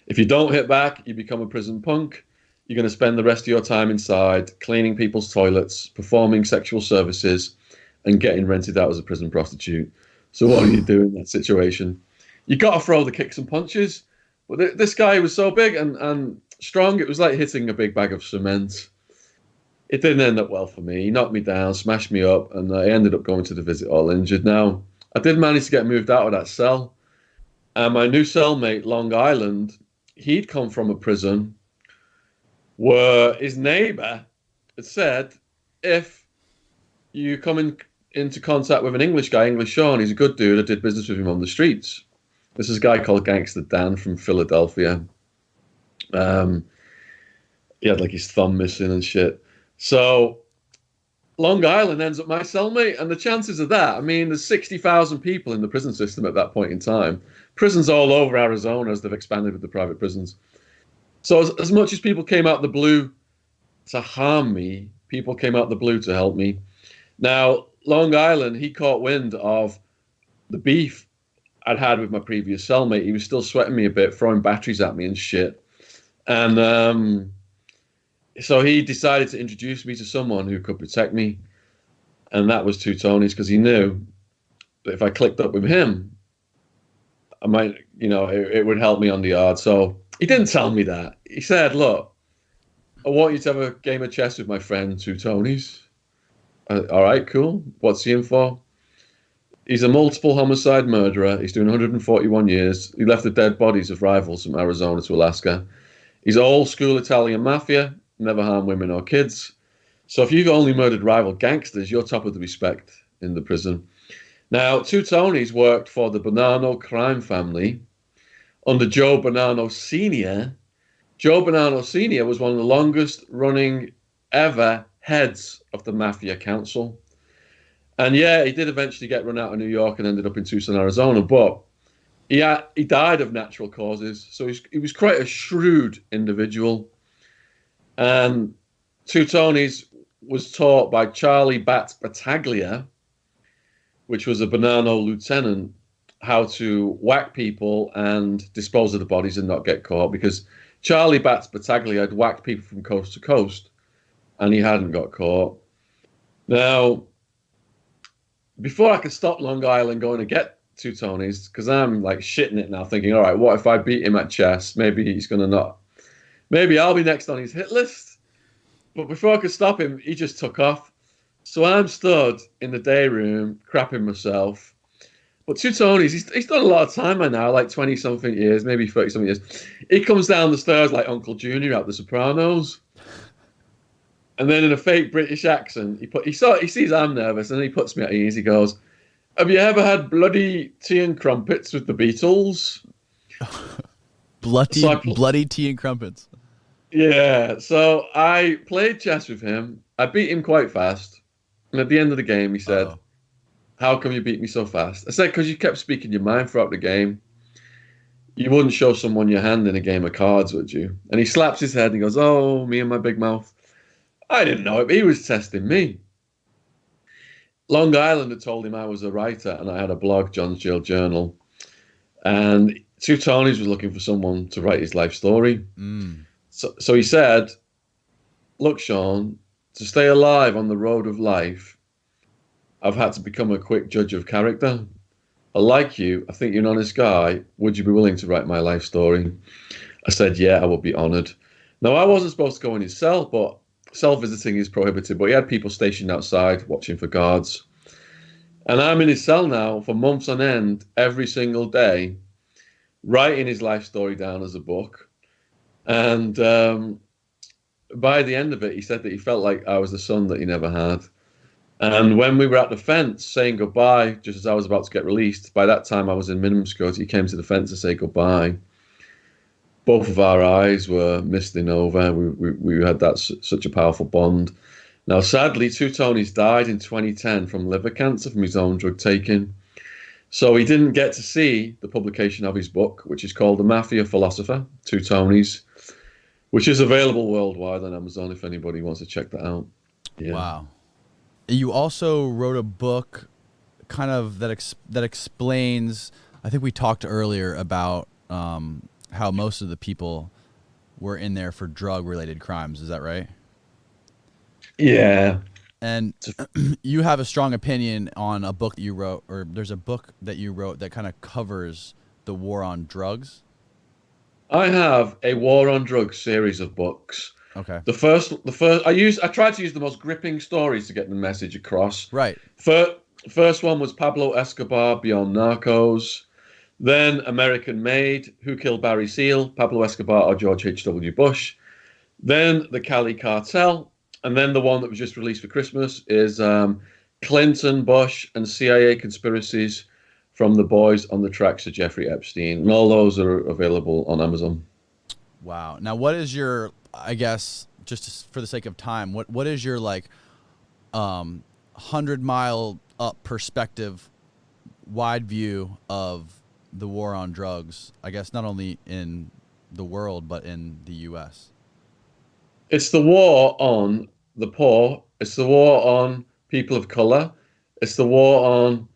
If you don't hit back, you become a prison punk. You're going to spend the rest of your time inside, cleaning people's toilets, performing sexual services, and getting rented out as a prison prostitute. So what do you do in that situation? You got to throw the kicks and punches. But this guy was so big and strong, it was like hitting a big bag of cement. It didn't end up well for me. He knocked me down, smashed me up, and I ended up going to the visit all injured. Now, I did manage to get moved out of that cell. And my new cellmate, Long Island, he'd come from a prison where his neighbour had said, if you come into contact with an English guy, English Shaun, he's a good dude, I did business with him on the streets. This is a guy called Gangster Dan from Philadelphia. He had like his thumb missing and shit. So Long Island ends up my cellmate, and the chances of that, there's 60,000 people in the prison system at that point in time. Prisons all over Arizona as they've expanded with the private prisons. So as much as people came out the blue to harm me, people came out the blue to help me. Now, Long Island, he caught wind of the beef I'd had with my previous cellmate. He was still sweating me a bit, throwing batteries at me and shit. And so he decided to introduce me to someone who could protect me. And that was Two Tonys, because he knew that if I clicked up with him, I might, it would help me on the yard. So he didn't tell me that. He said, look, I want you to have a game of chess with my friend Two Tonys. All right, cool. What's he in for? He's a multiple homicide murderer. He's doing 141 years. He left the dead bodies of rivals from Arizona to Alaska. He's old school Italian mafia, never harm women or kids. So if you've only murdered rival gangsters, you're top of the respect in the prison. Now, Two Tonys worked for the Bonanno crime family under Joe Bonanno Sr. Joe Bonanno Sr. was one of the longest running ever heads of the Mafia Council. And yeah, he did eventually get run out of New York and ended up in Tucson, Arizona, but he died of natural causes. So he was quite a shrewd individual. And Two Tonys was taught by Charlie Bat Battaglia, which was a Bonanno lieutenant, how to whack people and dispose of the bodies and not get caught, because Charlie Bat Battaglia had whacked people from coast to coast and he hadn't got caught. Now, before I could stop Long Island going to get Two Tonys, because I'm like shitting it now, thinking, all right, what if I beat him at chess? Maybe he's going to not. Maybe I'll be next on his hit list. But before I could stop him, he just took off. So I'm stood in the day room, crapping myself. But Two Tonys, he's done a lot of time by now, like 20-something years, maybe 30-something years. He comes down the stairs like Uncle Junior out The Sopranos. And then in a fake British accent, he sees I'm nervous, and he puts me at ease. He goes, "Have you ever had bloody tea and crumpets with the Beatles?" bloody tea and crumpets. Yeah. So I played chess with him. I beat him quite fast. And at the end of the game, he said, Uh-oh. "How come you beat me so fast?" I said, "Because you kept speaking your mind throughout the game. You wouldn't show someone your hand in a game of cards, would you?" And he slaps his head and he goes, "Oh, me and my big mouth." I didn't know it, but he was testing me. Long Island had told him I was a writer and I had a blog, John's Jail Journal. And Two Tonys was looking for someone to write his life story. Mm. So he said, "Look, Shaun, to stay alive on the road of life, I've had to become a quick judge of character. I like you. I think you're an honest guy. Would you be willing to write my life story?" I said, "Yeah, I would be honored." Now, I wasn't supposed to go in his cell, but self-visiting is prohibited. But he had people stationed outside watching for guards. And I'm in his cell now for months on end, every single day, writing his life story down as a book. And by the end of it, he said that he felt like I was the son that he never had. And when we were at the fence saying goodbye, just as I was about to get released, by that time I was in minimum security, he came to the fence to say goodbye. Both of our eyes were misting over. We had that such a powerful bond. Now, sadly, Two Tonys died in 2010 from liver cancer from his own drug taking. So he didn't get to see the publication of his book, which is called The Mafia Philosopher, Two Tonys, which is available worldwide on Amazon if anybody wants to check that out. Yeah. Wow. You also wrote a book kind of that explains, I think we talked earlier about how most of the people were in there for drug-related crimes. Is that right? Yeah. And you have a strong opinion on a book that you wrote, or there's a book that you wrote that kind of covers the war on drugs. I have a War on Drugs series of books. Okay. The first, I tried to use the most gripping stories to get the message across. Right. First one was Pablo Escobar, Beyond Narcos. Then American Made, Who Killed Barry Seal, Pablo Escobar or George H.W. Bush. Then the Cali Cartel. And then the one that was just released for Christmas is Clinton, Bush, and CIA conspiracies from the boys on the tracks of Jeffrey Epstein. And all those are available on Amazon. Wow. Now, what is your, I guess, just for the sake of time, what is your 100-mile up perspective, wide view of the war on drugs? I guess not only in the world, but in the U.S. It's the war on the poor. It's the war on people of color. It's the war on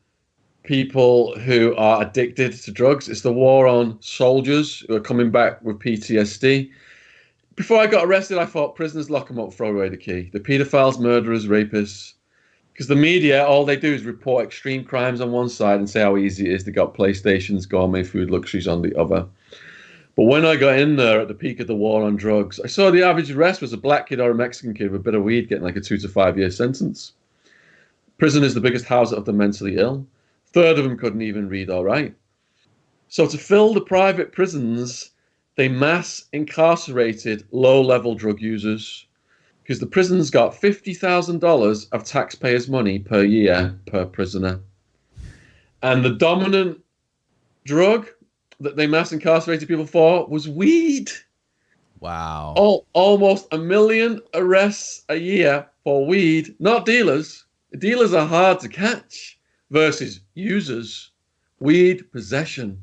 people who are addicted to drugs. It's the war on soldiers who are coming back with PTSD. Before I got arrested, I thought prisoners lock them up, throw away the key. The pedophiles, murderers, rapists. Because the media, all they do is report extreme crimes on one side and say how easy it is to get PlayStations, gourmet food, luxuries on the other. But when I got in there at the peak of the war on drugs, I saw the average arrest was a black kid or a Mexican kid with a bit of weed getting like a 2 to 5 year sentence. Prison is the biggest house of the mentally ill. Third of them couldn't even read or write. So to fill the private prisons, they mass incarcerated low-level drug users because the prisons got $50,000 of taxpayers' money per year per prisoner. And the dominant drug that they mass incarcerated people for was weed. Wow. Almost 1 million arrests a year for weed, not dealers. Dealers are hard to catch versus users, weed possession.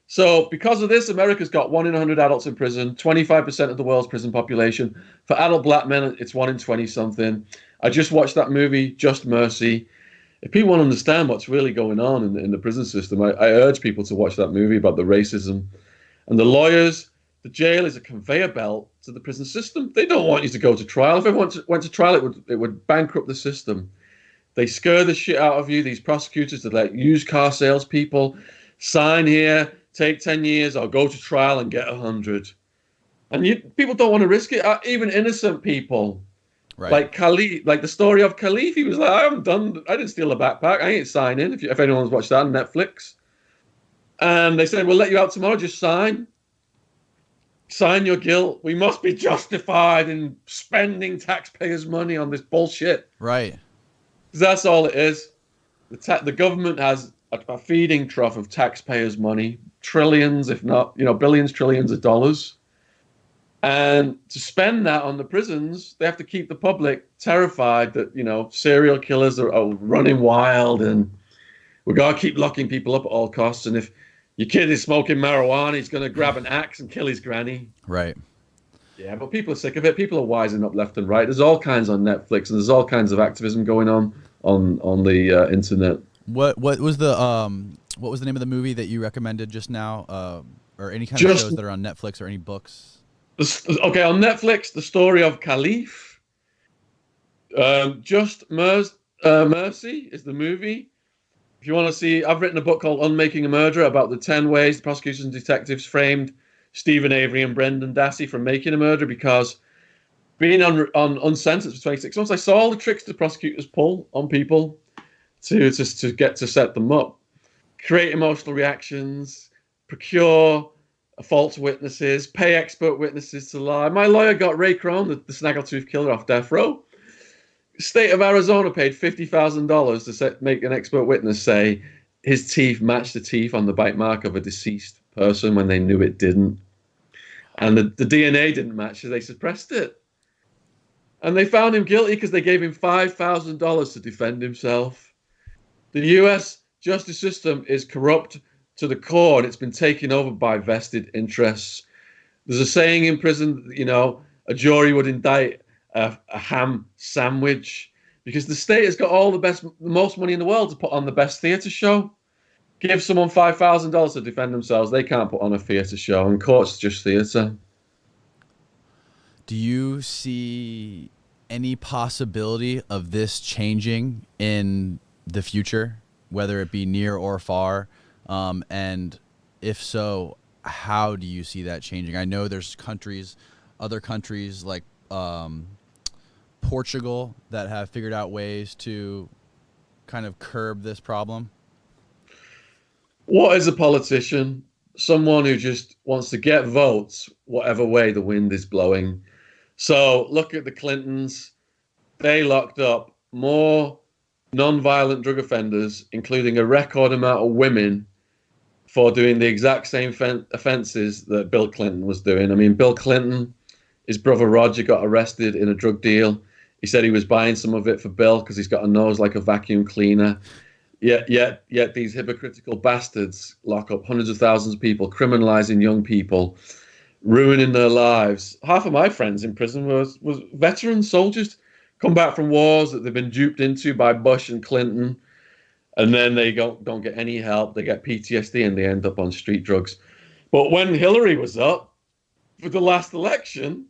So because of this, America's got 1 in 100 adults in prison, 25% of the world's prison population. For adult black men, it's 1 in 20 something. I just watched that movie, Just Mercy. If people want to understand what's really going on in the prison system, I urge people to watch that movie about the racism and the lawyers. The jail is a conveyor belt to the prison system. They don't want you to go to trial. If everyone went to trial, it would bankrupt the system. They scare the shit out of you, these prosecutors, that like used car salespeople, sign here, take 10 years, or go to trial and get 100. And people don't want to risk it. Even innocent people. Right. Like Khalif, like the story of Khalif, he was like, I didn't steal a backpack. I ain't signing. If anyone's watched that on Netflix. And they said, we'll let you out tomorrow, just sign. Sign your guilt. We must be justified in spending taxpayers' money on this bullshit. Right. Because that's all it is. The government has a feeding trough of taxpayers' money, trillions, if not, billions, trillions of dollars. And to spend that on the prisons, they have to keep the public terrified that, serial killers are running wild, and we got to keep locking people up at all costs. And if your kid is smoking marijuana, he's going to grab an axe and kill his granny. Right. Yeah, but people are sick of it. People are wising up left and right. There's all kinds on Netflix, and there's all kinds of activism going on the internet. What was the name of the movie that you recommended just now, or any kind of shows that are on Netflix, or any books? Okay, on Netflix, The Story of Caliph. Just Mercy is the movie. If you want to see, I've written a book called Unmaking a Murderer about the 10 ways the prosecutors and detectives framed Stephen Avery and Brendan Dassey from making a murder, because being on Uncensored for 26 months, I saw all the tricks the prosecutors pull on people to get to set them up. Create emotional reactions, procure false witnesses, pay expert witnesses to lie. My lawyer got Ray Crone, the snaggletooth killer, off death row. State of Arizona paid $50,000 to make an expert witness say his teeth matched the teeth on the bite mark of a deceased person when they knew it didn't. And the DNA didn't match, so they suppressed it. And they found him guilty because they gave him $5,000 to defend himself. The U.S. justice system is corrupt to the core, and it's been taken over by vested interests. There's a saying in prison, a jury would indict a ham sandwich because the state has got the most money in the world to put on the best theatre show. Give someone $5,000 to defend themselves, they can't put on a theatre show, and court's just theatre. Do you see any possibility of this changing in the future, whether it be near or far? And if so, how do you see that changing? I know there's other countries like Portugal that have figured out ways to kind of curb this problem. What is a politician? Someone who just wants to get votes whatever way the wind is blowing. So look at the Clintons. They locked up more non-violent drug offenders, including a record amount of women, for doing the exact same offenses that Bill Clinton was doing. I mean, Bill Clinton, his brother Roger got arrested in a drug deal. He said he was buying some of it for Bill because he's got a nose like a vacuum cleaner. Yet these hypocritical bastards lock up hundreds of thousands of people, criminalizing young people, ruining their lives. Half of my friends in prison was veteran soldiers, come back from wars that they've been duped into by Bush and Clinton. And then they don't get any help. They get PTSD and they end up on street drugs. But when Hillary was up for the last election,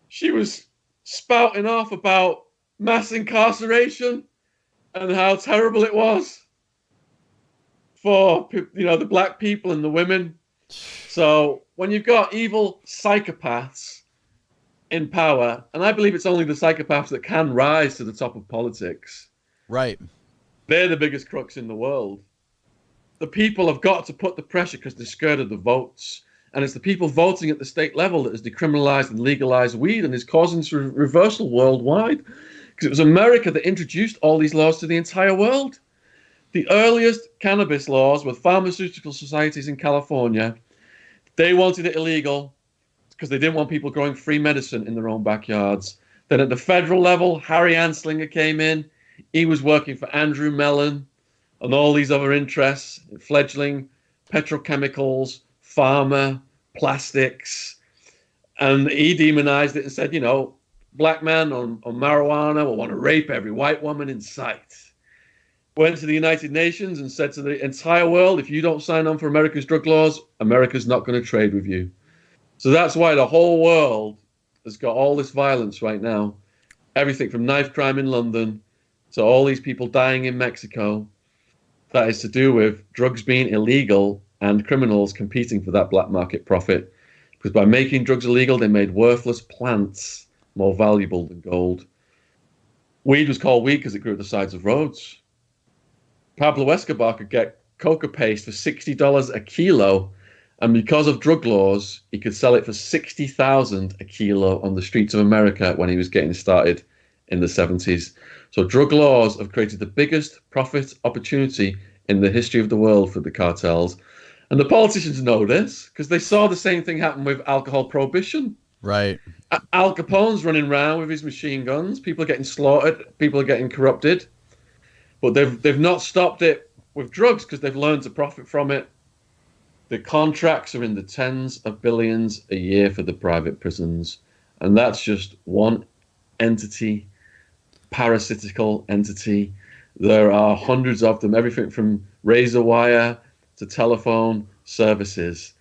she was spouting off about mass incarceration and how terrible it was for the black people and the women. So when you've got evil psychopaths in power, and I believe it's only the psychopaths that can rise to the top of politics. Right. They're the biggest crooks in the world. The people have got to put the pressure because they're scared of the votes. And it's the people voting at the state level that has decriminalized and legalized weed and is causing this reversal worldwide. Because it was America that introduced all these laws to the entire world. The earliest cannabis laws were pharmaceutical societies in California. They wanted it illegal because they didn't want people growing free medicine in their own backyards. Then at the federal level, Harry Anslinger came in. He was working for Andrew Mellon and all these other interests, fledgling petrochemicals, pharma, plastics. And he demonized it and said, black men on marijuana will want to rape every white woman in sight. Went to the United Nations and said to the entire world, if you don't sign on for America's drug laws, America's not going to trade with you. So that's why the whole world has got all this violence right now. Everything from knife crime in London to all these people dying in Mexico. That is to do with drugs being illegal and criminals competing for that black market profit. Because by making drugs illegal, they made worthless plants more valuable than gold. Weed was called weed because it grew at the sides of roads. Pablo Escobar could get coca paste for $60 a kilo, and because of drug laws, he could sell it for $60,000 a kilo on the streets of America when he was getting started in the 70s. So drug laws have created the biggest profit opportunity in the history of the world for the cartels. And the politicians know this because they saw the same thing happen with alcohol prohibition. Right. Al Capone's running around with his machine guns. People are getting slaughtered. People are getting corrupted. But they've not stopped it with drugs because they've learned to profit from it. The contracts are in the tens of billions a year for the private prisons. And that's just one entity, parasitical entity. There are hundreds of them, everything from razor wire to telephone services.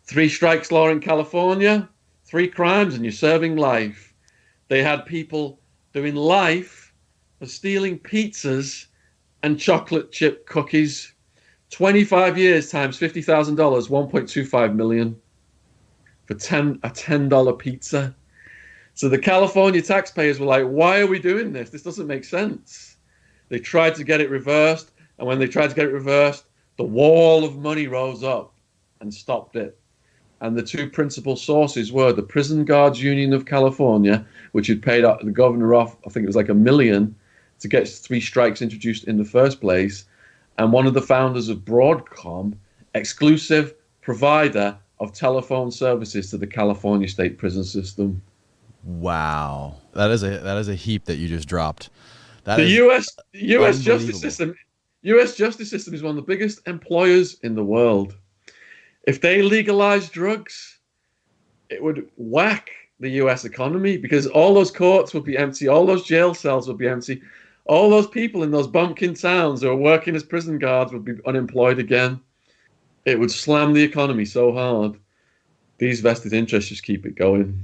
3 strikes law in California, 3 crimes, and you're serving life. They had people doing life for stealing pizzas and chocolate chip cookies. 25 years times $50,000, $1.25 million for a $10 pizza. So the California taxpayers were like, why are we doing this? This doesn't make sense. They tried to get it reversed. And when they tried to get it reversed, the wall of money rose up and stopped it. And the 2 principal sources were the Prison Guards Union of California, which had paid the governor off, I think it was like $1 million, to get 3 strikes introduced in the first place. And one of the founders of Broadcom, exclusive provider of telephone services to the California state prison system. Wow. That is a heap that you just dropped. That the US justice system. US justice system is one of the biggest employers in the world. If they legalized drugs, it would whack the US economy because all those courts would be empty, all those jail cells would be empty, all those people in those bumpkin towns who are working as prison guards would be unemployed again. It would slam the economy so hard. These vested interests just keep it going.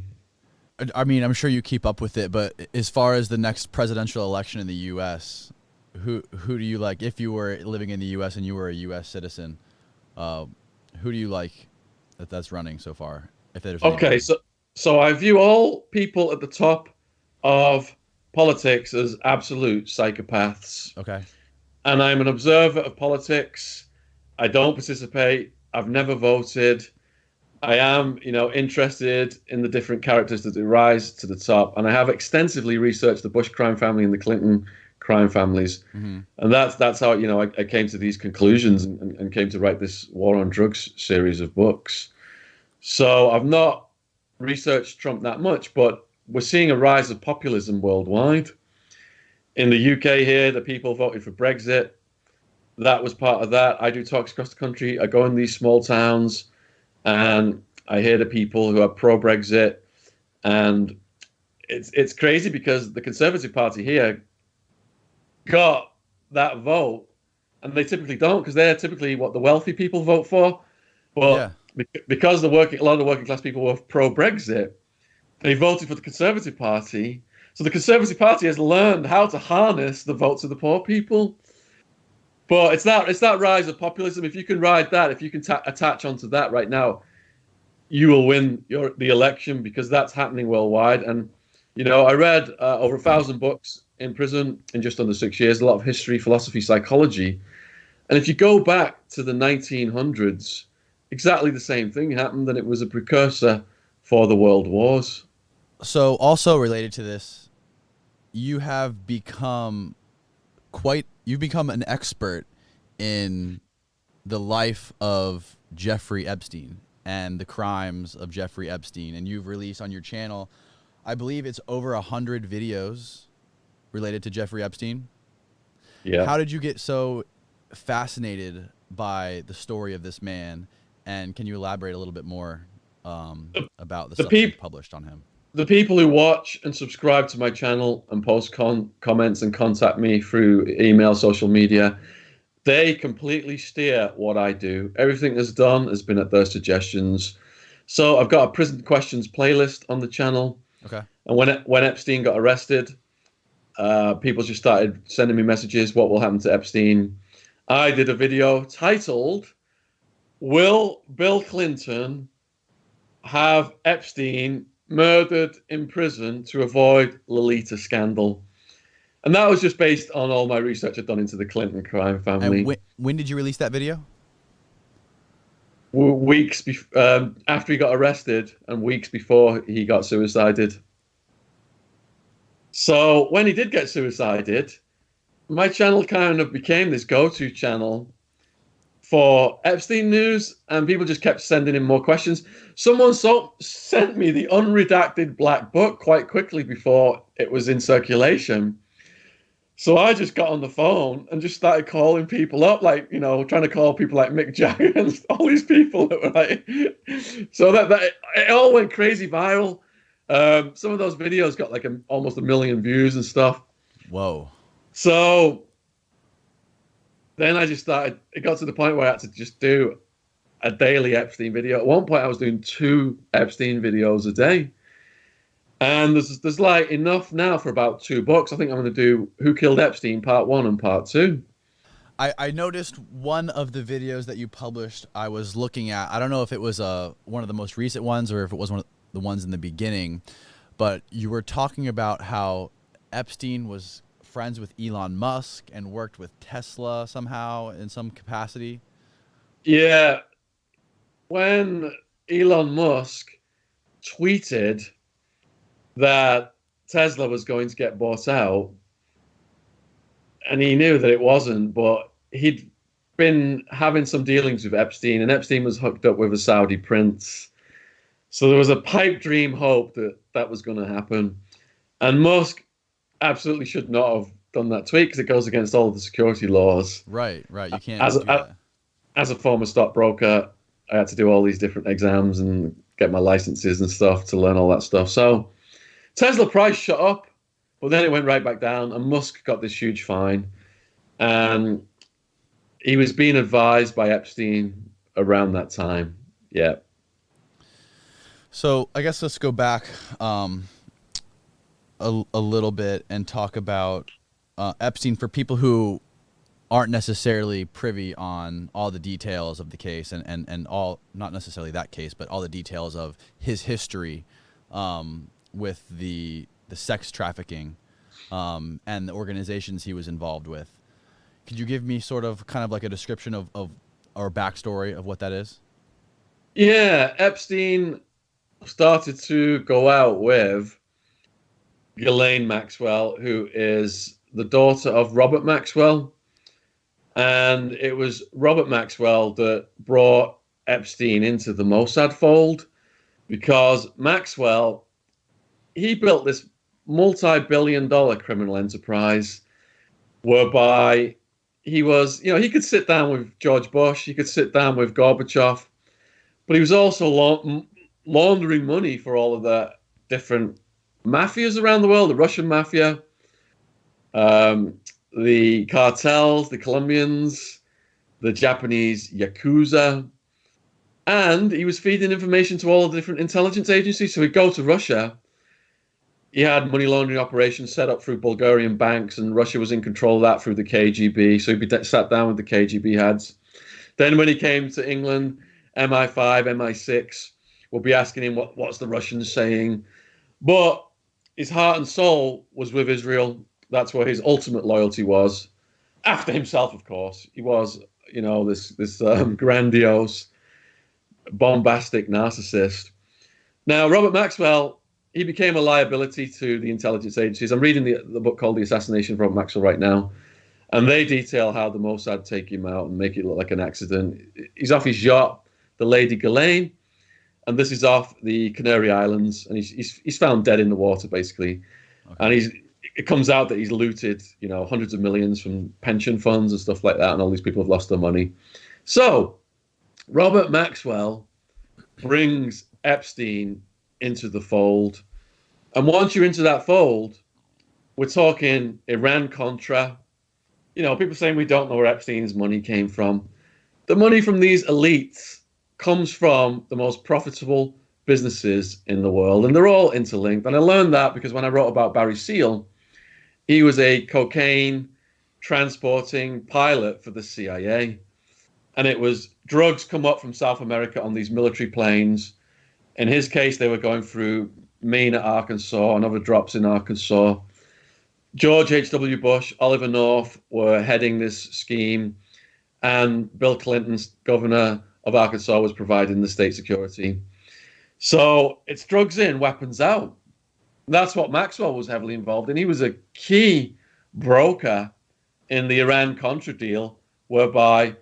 I mean, I'm sure you keep up with it, but as far as the next presidential election in the US, who do you like? If you were living in the US and you were a US citizen, who do you like that's running so far? If there's okay, so I view all people at the top of politics as absolute psychopaths. Okay. And I'm an observer of politics. I don't participate. I've never voted. I am, interested in the different characters that rise to the top. And I have extensively researched the Bush crime family and the Clinton crime families. Mm-hmm. And that's how, I came to these conclusions and came to write this War on Drugs series of books. So I've not researched Trump that much, but we're seeing a rise of populism worldwide. In the UK here, the people voted for Brexit. That was part of that. I do talks across the country. I go in these small towns and I hear the people who are pro-Brexit. And it's crazy because the Conservative Party here got that vote, and they typically don't because they're typically what the wealthy people vote for. But because a lot of the working class people were pro-Brexit, they voted for the Conservative Party. So the Conservative Party has learned how to harness the votes of the poor people. But it's that rise of populism. If you can ride that, if you can attach onto that right now, you will win the election because that's happening worldwide. And, I read over 1,000 books in prison in just under 6 years, a lot of history, philosophy, psychology. And if you go back to the 1900s, exactly the same thing happened, and it was a precursor for the world wars. So also related to this, you've become an expert in the life of Jeffrey Epstein and the crimes of Jeffrey Epstein. And you've released on your channel, I believe it's over 100 videos related to Jeffrey Epstein. Yeah. How did you get so fascinated by the story of this man? And can you elaborate a little bit more about the stuff that you published on him? The people who watch and subscribe to my channel and post comments and contact me through email, social media, they completely steer what I do. Everything that's done has been at their suggestions. So I've got a prison questions playlist on the channel. Okay. And when Epstein got arrested, people just started sending me messages, what will happen to Epstein? I did a video titled, "Will Bill Clinton have Epstein murdered in prison to avoid Lolita scandal?" And that was just based on all my research I'd done into the Clinton crime family. And when did you release that video? Weeks after he got arrested and weeks before he got suicided. So when he did get suicided, my channel kind of became this go-to channel for Epstein news, and people just kept sending in more questions. Someone sent me the unredacted black book quite quickly before it was in circulation. So I just got on the phone and just started calling people up, like, you know, trying to call people like Mick Jagger and all these people that were like, so that it all went crazy viral. Some of those videos got like almost 1 million views and stuff. Whoa. So then I just started, it got to the point where I had to just do a daily Epstein video. At one point I was doing 2 Epstein videos a day. And there's like enough now for about 2 books. I think I'm going to do Who Killed Epstein Part 1 and Part 2. I noticed one of the videos that you published I was looking at. I don't know if it was one of the most recent ones or if it was one of the ones in the beginning, but you were talking about how Epstein was friends with Elon Musk and worked with Tesla somehow in some capacity. Yeah. When Elon Musk tweeted that Tesla was going to get bought out, and he knew that it wasn't, but he'd been having some dealings with Epstein, and Epstein was hooked up with a Saudi prince. So there was a pipe dream hope that that was going to happen. And Musk absolutely should not have done that tweet because it goes against all of the security laws. Right. You can't do that. As a former stockbroker, I had to do all these different exams and get my licenses and stuff to learn all that stuff. So Tesla price shot up, but then it went right back down, and Musk got this huge fine. And he was being advised by Epstein around that time. Yeah. So I guess let's go back a little bit and talk about Epstein for people who aren't necessarily privy on all the details of the case and all, not necessarily that case, but all the details of his history with the sex trafficking and the organizations he was involved with. Could you give me sort of kind of like a description of our backstory of what that is? Yeah, Epstein started to go out with Ghislaine Maxwell, who is the daughter of Robert Maxwell. And it was Robert Maxwell that brought Epstein into the Mossad fold, because Maxwell, he built this multi-billion-dollar criminal enterprise whereby he was, you know, he could sit down with George Bush, he could sit down with Gorbachev, but he was also laundering money for all of the different mafias around the world, the Russian mafia, the cartels, the Colombians, the Japanese Yakuza, and he was feeding information to all the different intelligence agencies. So he'd go to Russia. He had money laundering operations set up through Bulgarian banks, and Russia was in control of that through the KGB. So he'd be sat down with the KGB heads. Then when he came to England, MI5, MI6 will be asking him what's the Russians saying. But his heart and soul was with Israel. That's where his ultimate loyalty was. After himself, of course. He was, you know, this grandiose, bombastic narcissist. Now, Robert Maxwell, he became a liability to the intelligence agencies. I'm reading the book called The Assassination of Robert Maxwell right now, and they detail how the Mossad take him out and make it look like an accident. He's off his yacht, the Lady Ghislaine, and this is off the Canary Islands, and he's found dead in the water, basically. Okay. And it comes out that he's looted, you know, hundreds of millions from pension funds and stuff like that, and all these people have lost their money. So Robert Maxwell brings Epstein into the fold. And once you're into that fold, we're talking Iran-Contra. You know, people saying we don't know where Epstein's money came from. The money from these elites comes from the most profitable businesses in the world, and they're all interlinked. And I learned that because when I wrote about Barry Seal, he was a cocaine transporting pilot for the CIA. And it was drugs come up from South America on these military planes. In his case, they were going through Maine, Arkansas, and other drops in Arkansas. George H.W. Bush, Oliver North were heading this scheme, and Bill Clinton's governor of Arkansas was providing the state security. So it's drugs in, weapons out. That's what Maxwell was heavily involved in. He was a key broker in the Iran-Contra deal, whereby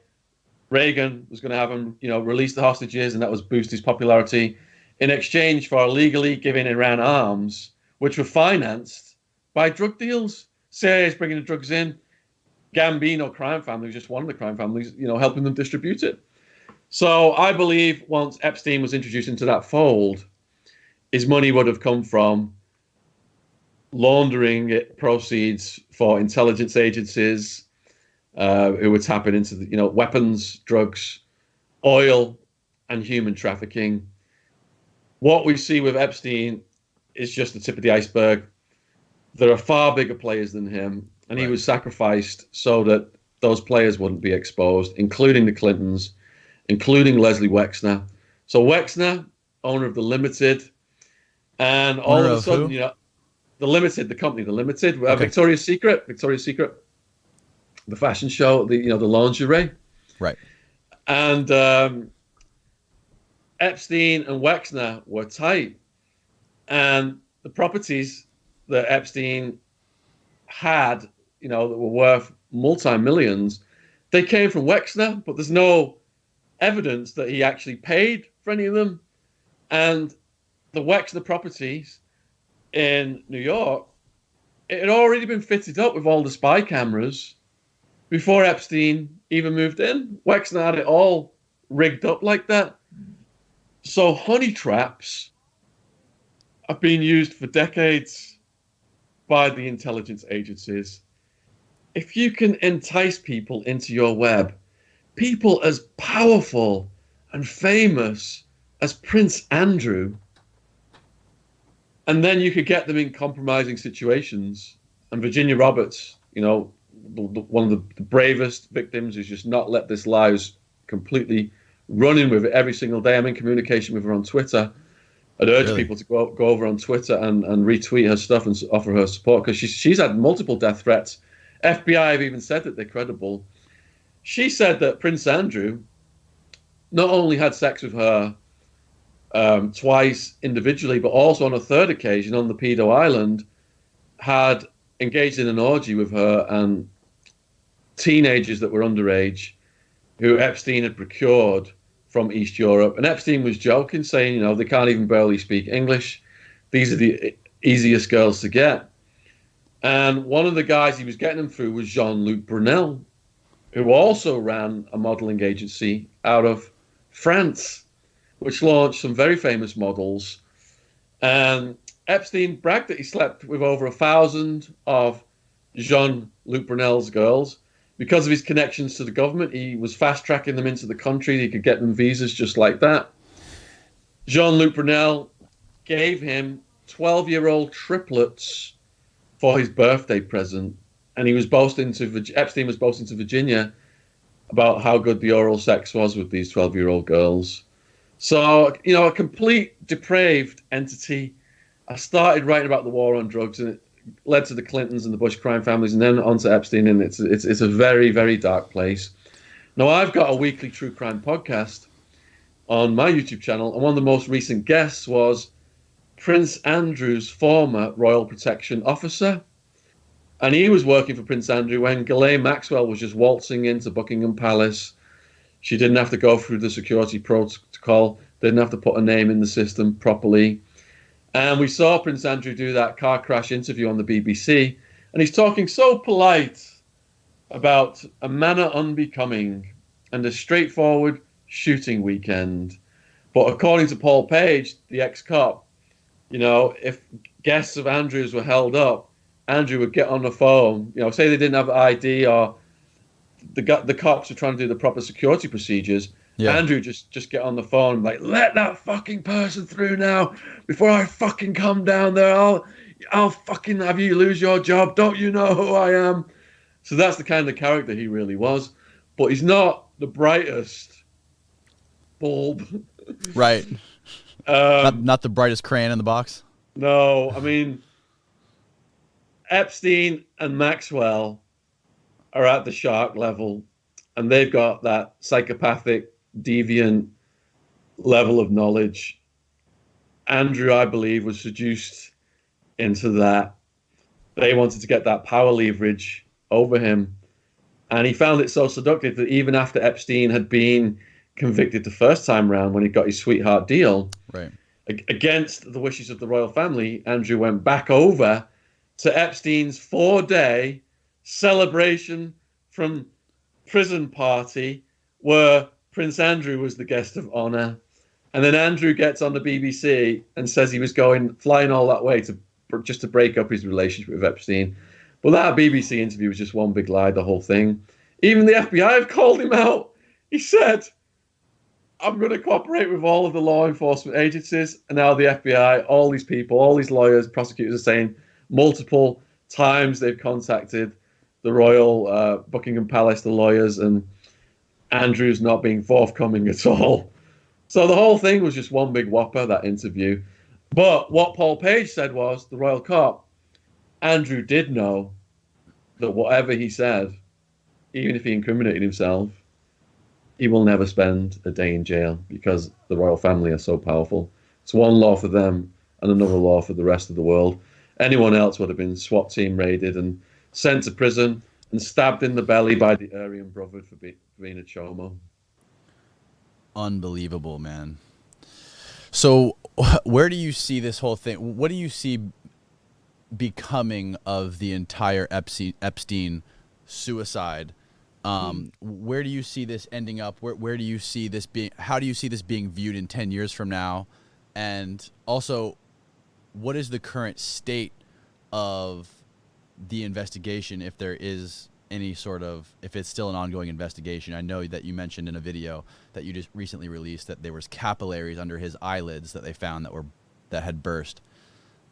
Reagan was going to have him, release the hostages, and that was boost his popularity in exchange for illegally giving Iran arms, which were financed by drug deals. CIA is bringing the drugs in. Gambino crime family was just one of the crime families, helping them distribute it. So I believe once Epstein was introduced into that fold, his money would have come from laundering proceeds for intelligence agencies who were tapping into the, weapons, drugs, oil, and human trafficking. What we see with Epstein is just the tip of the iceberg. There are far bigger players than him, and he was sacrificed so that those players wouldn't be exposed, including the Clintons, including Leslie Wexner. So Wexner, owner of the Limited, and all of a sudden, the Limited, the company, the Limited, Victoria's Secret, the fashion show, the lingerie, right? And Epstein and Wexner were tight, and the properties that Epstein had, that were worth multi-millions, they came from Wexner, but there's no evidence that he actually paid for any of them. And the Wexner properties in New York, it had already been fitted up with all the spy cameras before Epstein even moved in. Wexner had it all rigged up like that. So honey traps have been used for decades by the intelligence agencies. If you can entice people into your web, people as powerful and famous as Prince Andrew, and then you could get them in compromising situations. And Virginia Roberts, one of the bravest victims, who's just not let this lie, who's completely running with it every single day. I'm in communication with her on Twitter. I'd urge people to go over on Twitter and retweet her stuff and offer her support, because she's had multiple death threats. FBI have even said that they're credible. She said that Prince Andrew not only had sex with her twice individually, but also on a third occasion on the Pedo Island, had engaged in an orgy with her and teenagers that were underage who Epstein had procured from East Europe. And Epstein was joking, saying, they can't even barely speak English. These are the easiest girls to get. And one of the guys he was getting them through was Jean-Luc Brunel, who also ran a modeling agency out of France, which launched some very famous models. And Epstein bragged that he slept with over 1,000 of Jean-Luc Brunel's girls. Because of his connections to the government, he was fast-tracking them into the country. He could get them visas just like that. Jean-Luc Brunel gave him 12-year-old triplets for his birthday present. And he was Epstein was boasting to Virginia about how good the oral sex was with these 12-year-old girls. So, a complete depraved entity. I started writing about the war on drugs, and it led to the Clintons and the Bush crime families, and then on to Epstein, and it's a very, very dark place. Now, I've got a weekly true crime podcast on my YouTube channel, and one of the most recent guests was Prince Andrew's former Royal Protection Officer. And he was working for Prince Andrew when Ghislaine Maxwell was just waltzing into Buckingham Palace. She didn't have to go through the security protocol, didn't have to put a name in the system properly. And we saw Prince Andrew do that car crash interview on the BBC, and he's talking so polite about a manner unbecoming and a straightforward shooting weekend. But according to Paul Page, the ex-cop, if guests of Andrew's were held up, Andrew would get on the phone, say they didn't have ID, or the cops were trying to do the proper security procedures. Yeah. Andrew just get on the phone, like, let that fucking person through now before I fucking come down there. I'll fucking have you lose your job. Don't you know who I am? So that's the kind of character he really was. But he's not the brightest bulb. Right. Not the brightest crayon in the box. No, I mean, Epstein and Maxwell are at the shark level, and they've got that psychopathic, deviant level of knowledge. Andrew, I believe, was seduced into that. They wanted to get that power leverage over him. And he found it so seductive that even after Epstein had been convicted the first time round when he got his sweetheart deal, Right. against the wishes of the royal family, Andrew went back over to Epstein's 4-day celebration from prison party where Prince Andrew was the guest of honor. And then Andrew gets on the BBC and says he was flying all that way just to break up his relationship with Epstein. But that BBC interview was just one big lie, the whole thing. Even the FBI have called him out. He said, I'm going to cooperate with all of the law enforcement agencies. And now the FBI, all these people, all these lawyers, prosecutors are saying multiple times they've contacted the Royal Buckingham Palace, the lawyers, and Andrew's not being forthcoming at all. So the whole thing was just one big whopper, that interview. But what Paul Page said was, the royal cop, Andrew did know that whatever he said, even if he incriminated himself, he will never spend a day in jail because the royal family are so powerful. It's one law for them and another law for the rest of the world. Anyone else would have been SWAT team raided and sent to prison and stabbed in the belly by the Aryan Brotherhood for being a chomo. Unbelievable, man. So where do you see this whole thing? What do you see becoming of the entire Epstein suicide? Where do you see this ending up? Where do you see this being? How do you see this being viewed in 10 years from now? And also, what is the current state of the investigation, if there is any sort of, if it's still an ongoing investigation? I know that you mentioned in a video that you just recently released that there was capillaries under his eyelids that they found that had burst.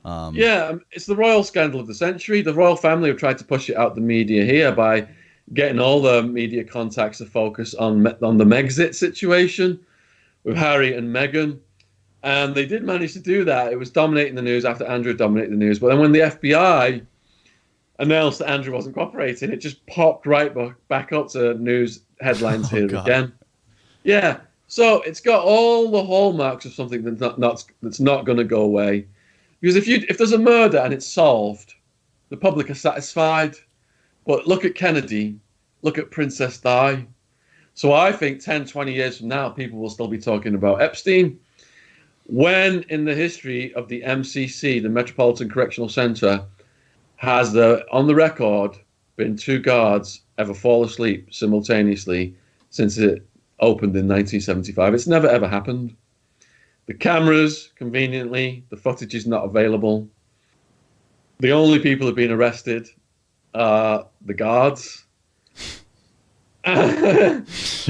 It's the royal scandal of the century. The royal family have tried to push it out the media here by getting all the media contacts to focus on the Megxit situation with Harry and Meghan. And they did manage to do that. It was dominating the news after Andrew dominated the news. But then when the FBI announced that Andrew wasn't cooperating, it just popped right back up to news headlines here again. Yeah. So it's got all the hallmarks of something that's not going to go away. Because if there's a murder and it's solved, the public are satisfied. But look at Kennedy, look at Princess Di. So I think 10, 20 years from now, people will still be talking about Epstein. When in the history of the MCC, the Metropolitan Correctional Center, has on the record been 2 guards ever fall asleep simultaneously since it opened in 1975. It's never, ever happened. The cameras, conveniently, the footage is not available. The only people who have been arrested are the guards. It's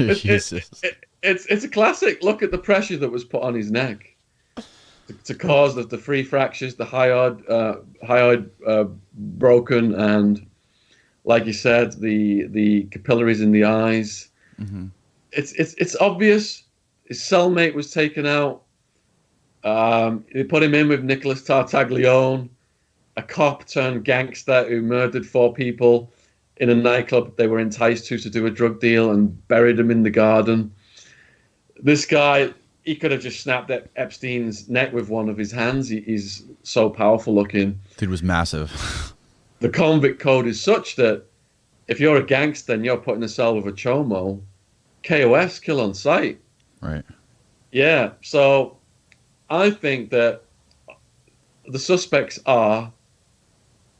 a classic. Look at the pressure that was put on his neck to cause the free fractures, the hyoid broken, and like you said, the capillaries in the eyes. Mm-hmm. It's obvious. His cellmate was taken out. They put him in with Nicholas Tartaglione, a cop turned gangster who murdered 4 people in a nightclub they were enticed to do a drug deal and buried him in the garden. This guy, he could have just snapped Epstein's neck with one of his hands. He's so powerful looking. Dude was massive. The convict code is such that if you're a gangster and you're put in a cell with a chomo, KOS, kill on sight. Right. Yeah, so I think that the suspects are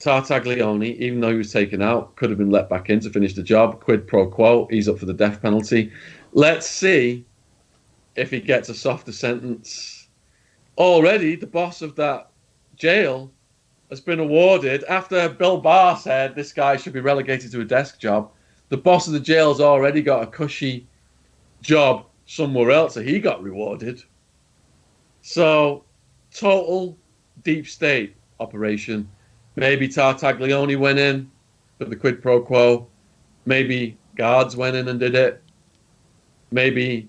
Tartaglione, even though he was taken out, could have been let back in to finish the job. Quid pro quo, he's up for the death penalty. Let's see if he gets a softer sentence. Already, the boss of that jail has been awarded, after Bill Barr said this guy should be relegated to a desk job, the boss of the jail's already got a cushy job somewhere else, so he got rewarded. So, total deep state operation. Maybe Tartaglione went in for the quid pro quo. Maybe guards went in and did it. Maybe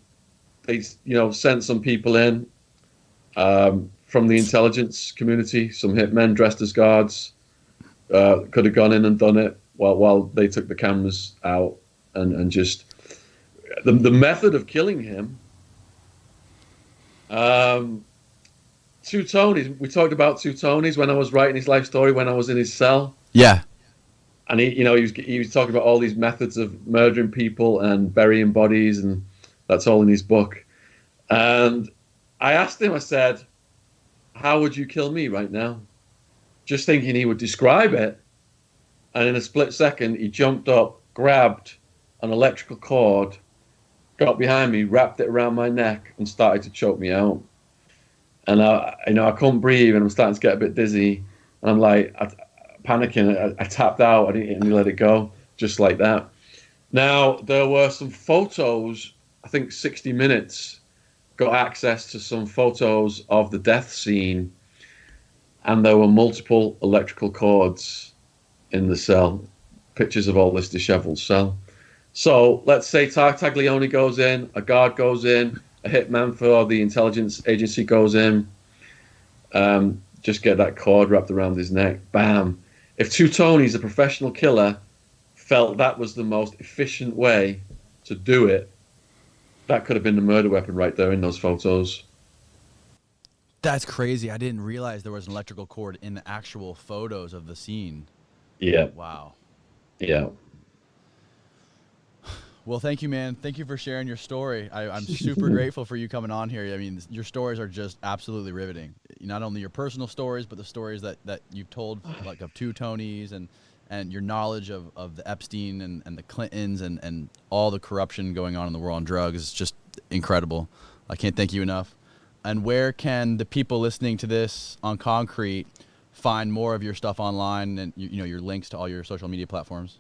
they, sent some people in from the intelligence community, some hitmen dressed as guards, could have gone in and done it while they took the cameras out and just the method of killing him. 2 Tonys. We talked about 2 Tonys when I was writing his life story when I was in his cell. Yeah. and he was talking about all these methods of murdering people and burying bodies, and that's all in his book. And I asked him, I said, how would you kill me right now? Just thinking he would describe it. And in a split second, he jumped up, grabbed an electrical cord, got behind me, wrapped it around my neck, and started to choke me out. And I couldn't breathe, and I'm starting to get a bit dizzy. And I'm like, panicking. I tapped out, and he let it go, just like that. Now, there were some photos. I think 60 Minutes got access to some photos of the death scene, and there were multiple electrical cords in the cell, pictures of all this disheveled cell. So let's say Taglione goes in, a guard goes in, a hitman for the intelligence agency goes in, just get that cord wrapped around his neck, bam. If Two Tonys, a professional killer, felt that was the most efficient way to do it, that could have been the murder weapon right there in those photos. That's crazy. I didn't realize there was an electrical cord in the actual photos of the scene. Yeah. Wow. Yeah. Well, thank you, man. Thank you for sharing your story. I'm super grateful for you coming on here. I mean, your stories are just absolutely riveting. Not only your personal stories, but the stories that you've told, like of Two Tonys, and your knowledge of the Epstein and the Clintons and all the corruption going on in the world on drugs is just incredible. I can't thank you enough. And where can the people listening to this on Concrete find more of your stuff online and your links to all your social media platforms?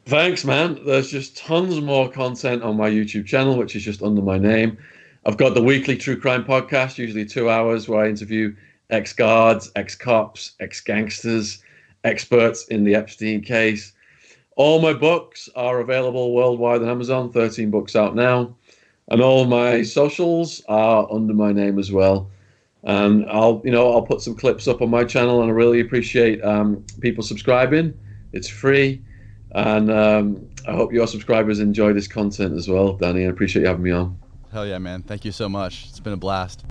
Thanks, man. There's just tons more content on my YouTube channel, which is just under my name. I've got the weekly true crime podcast, usually 2 hours, where I interview ex-guards, ex-cops, ex-gangsters, experts in the Epstein case. All my books are available worldwide on Amazon, 13 books out now. And all my socials are under my name as well. And I'll put some clips up on my channel, and I really appreciate people subscribing. It's free. And I hope your subscribers enjoy this content as well, Danny. I appreciate you having me on. Hell yeah, man. Thank you so much. It's been a blast.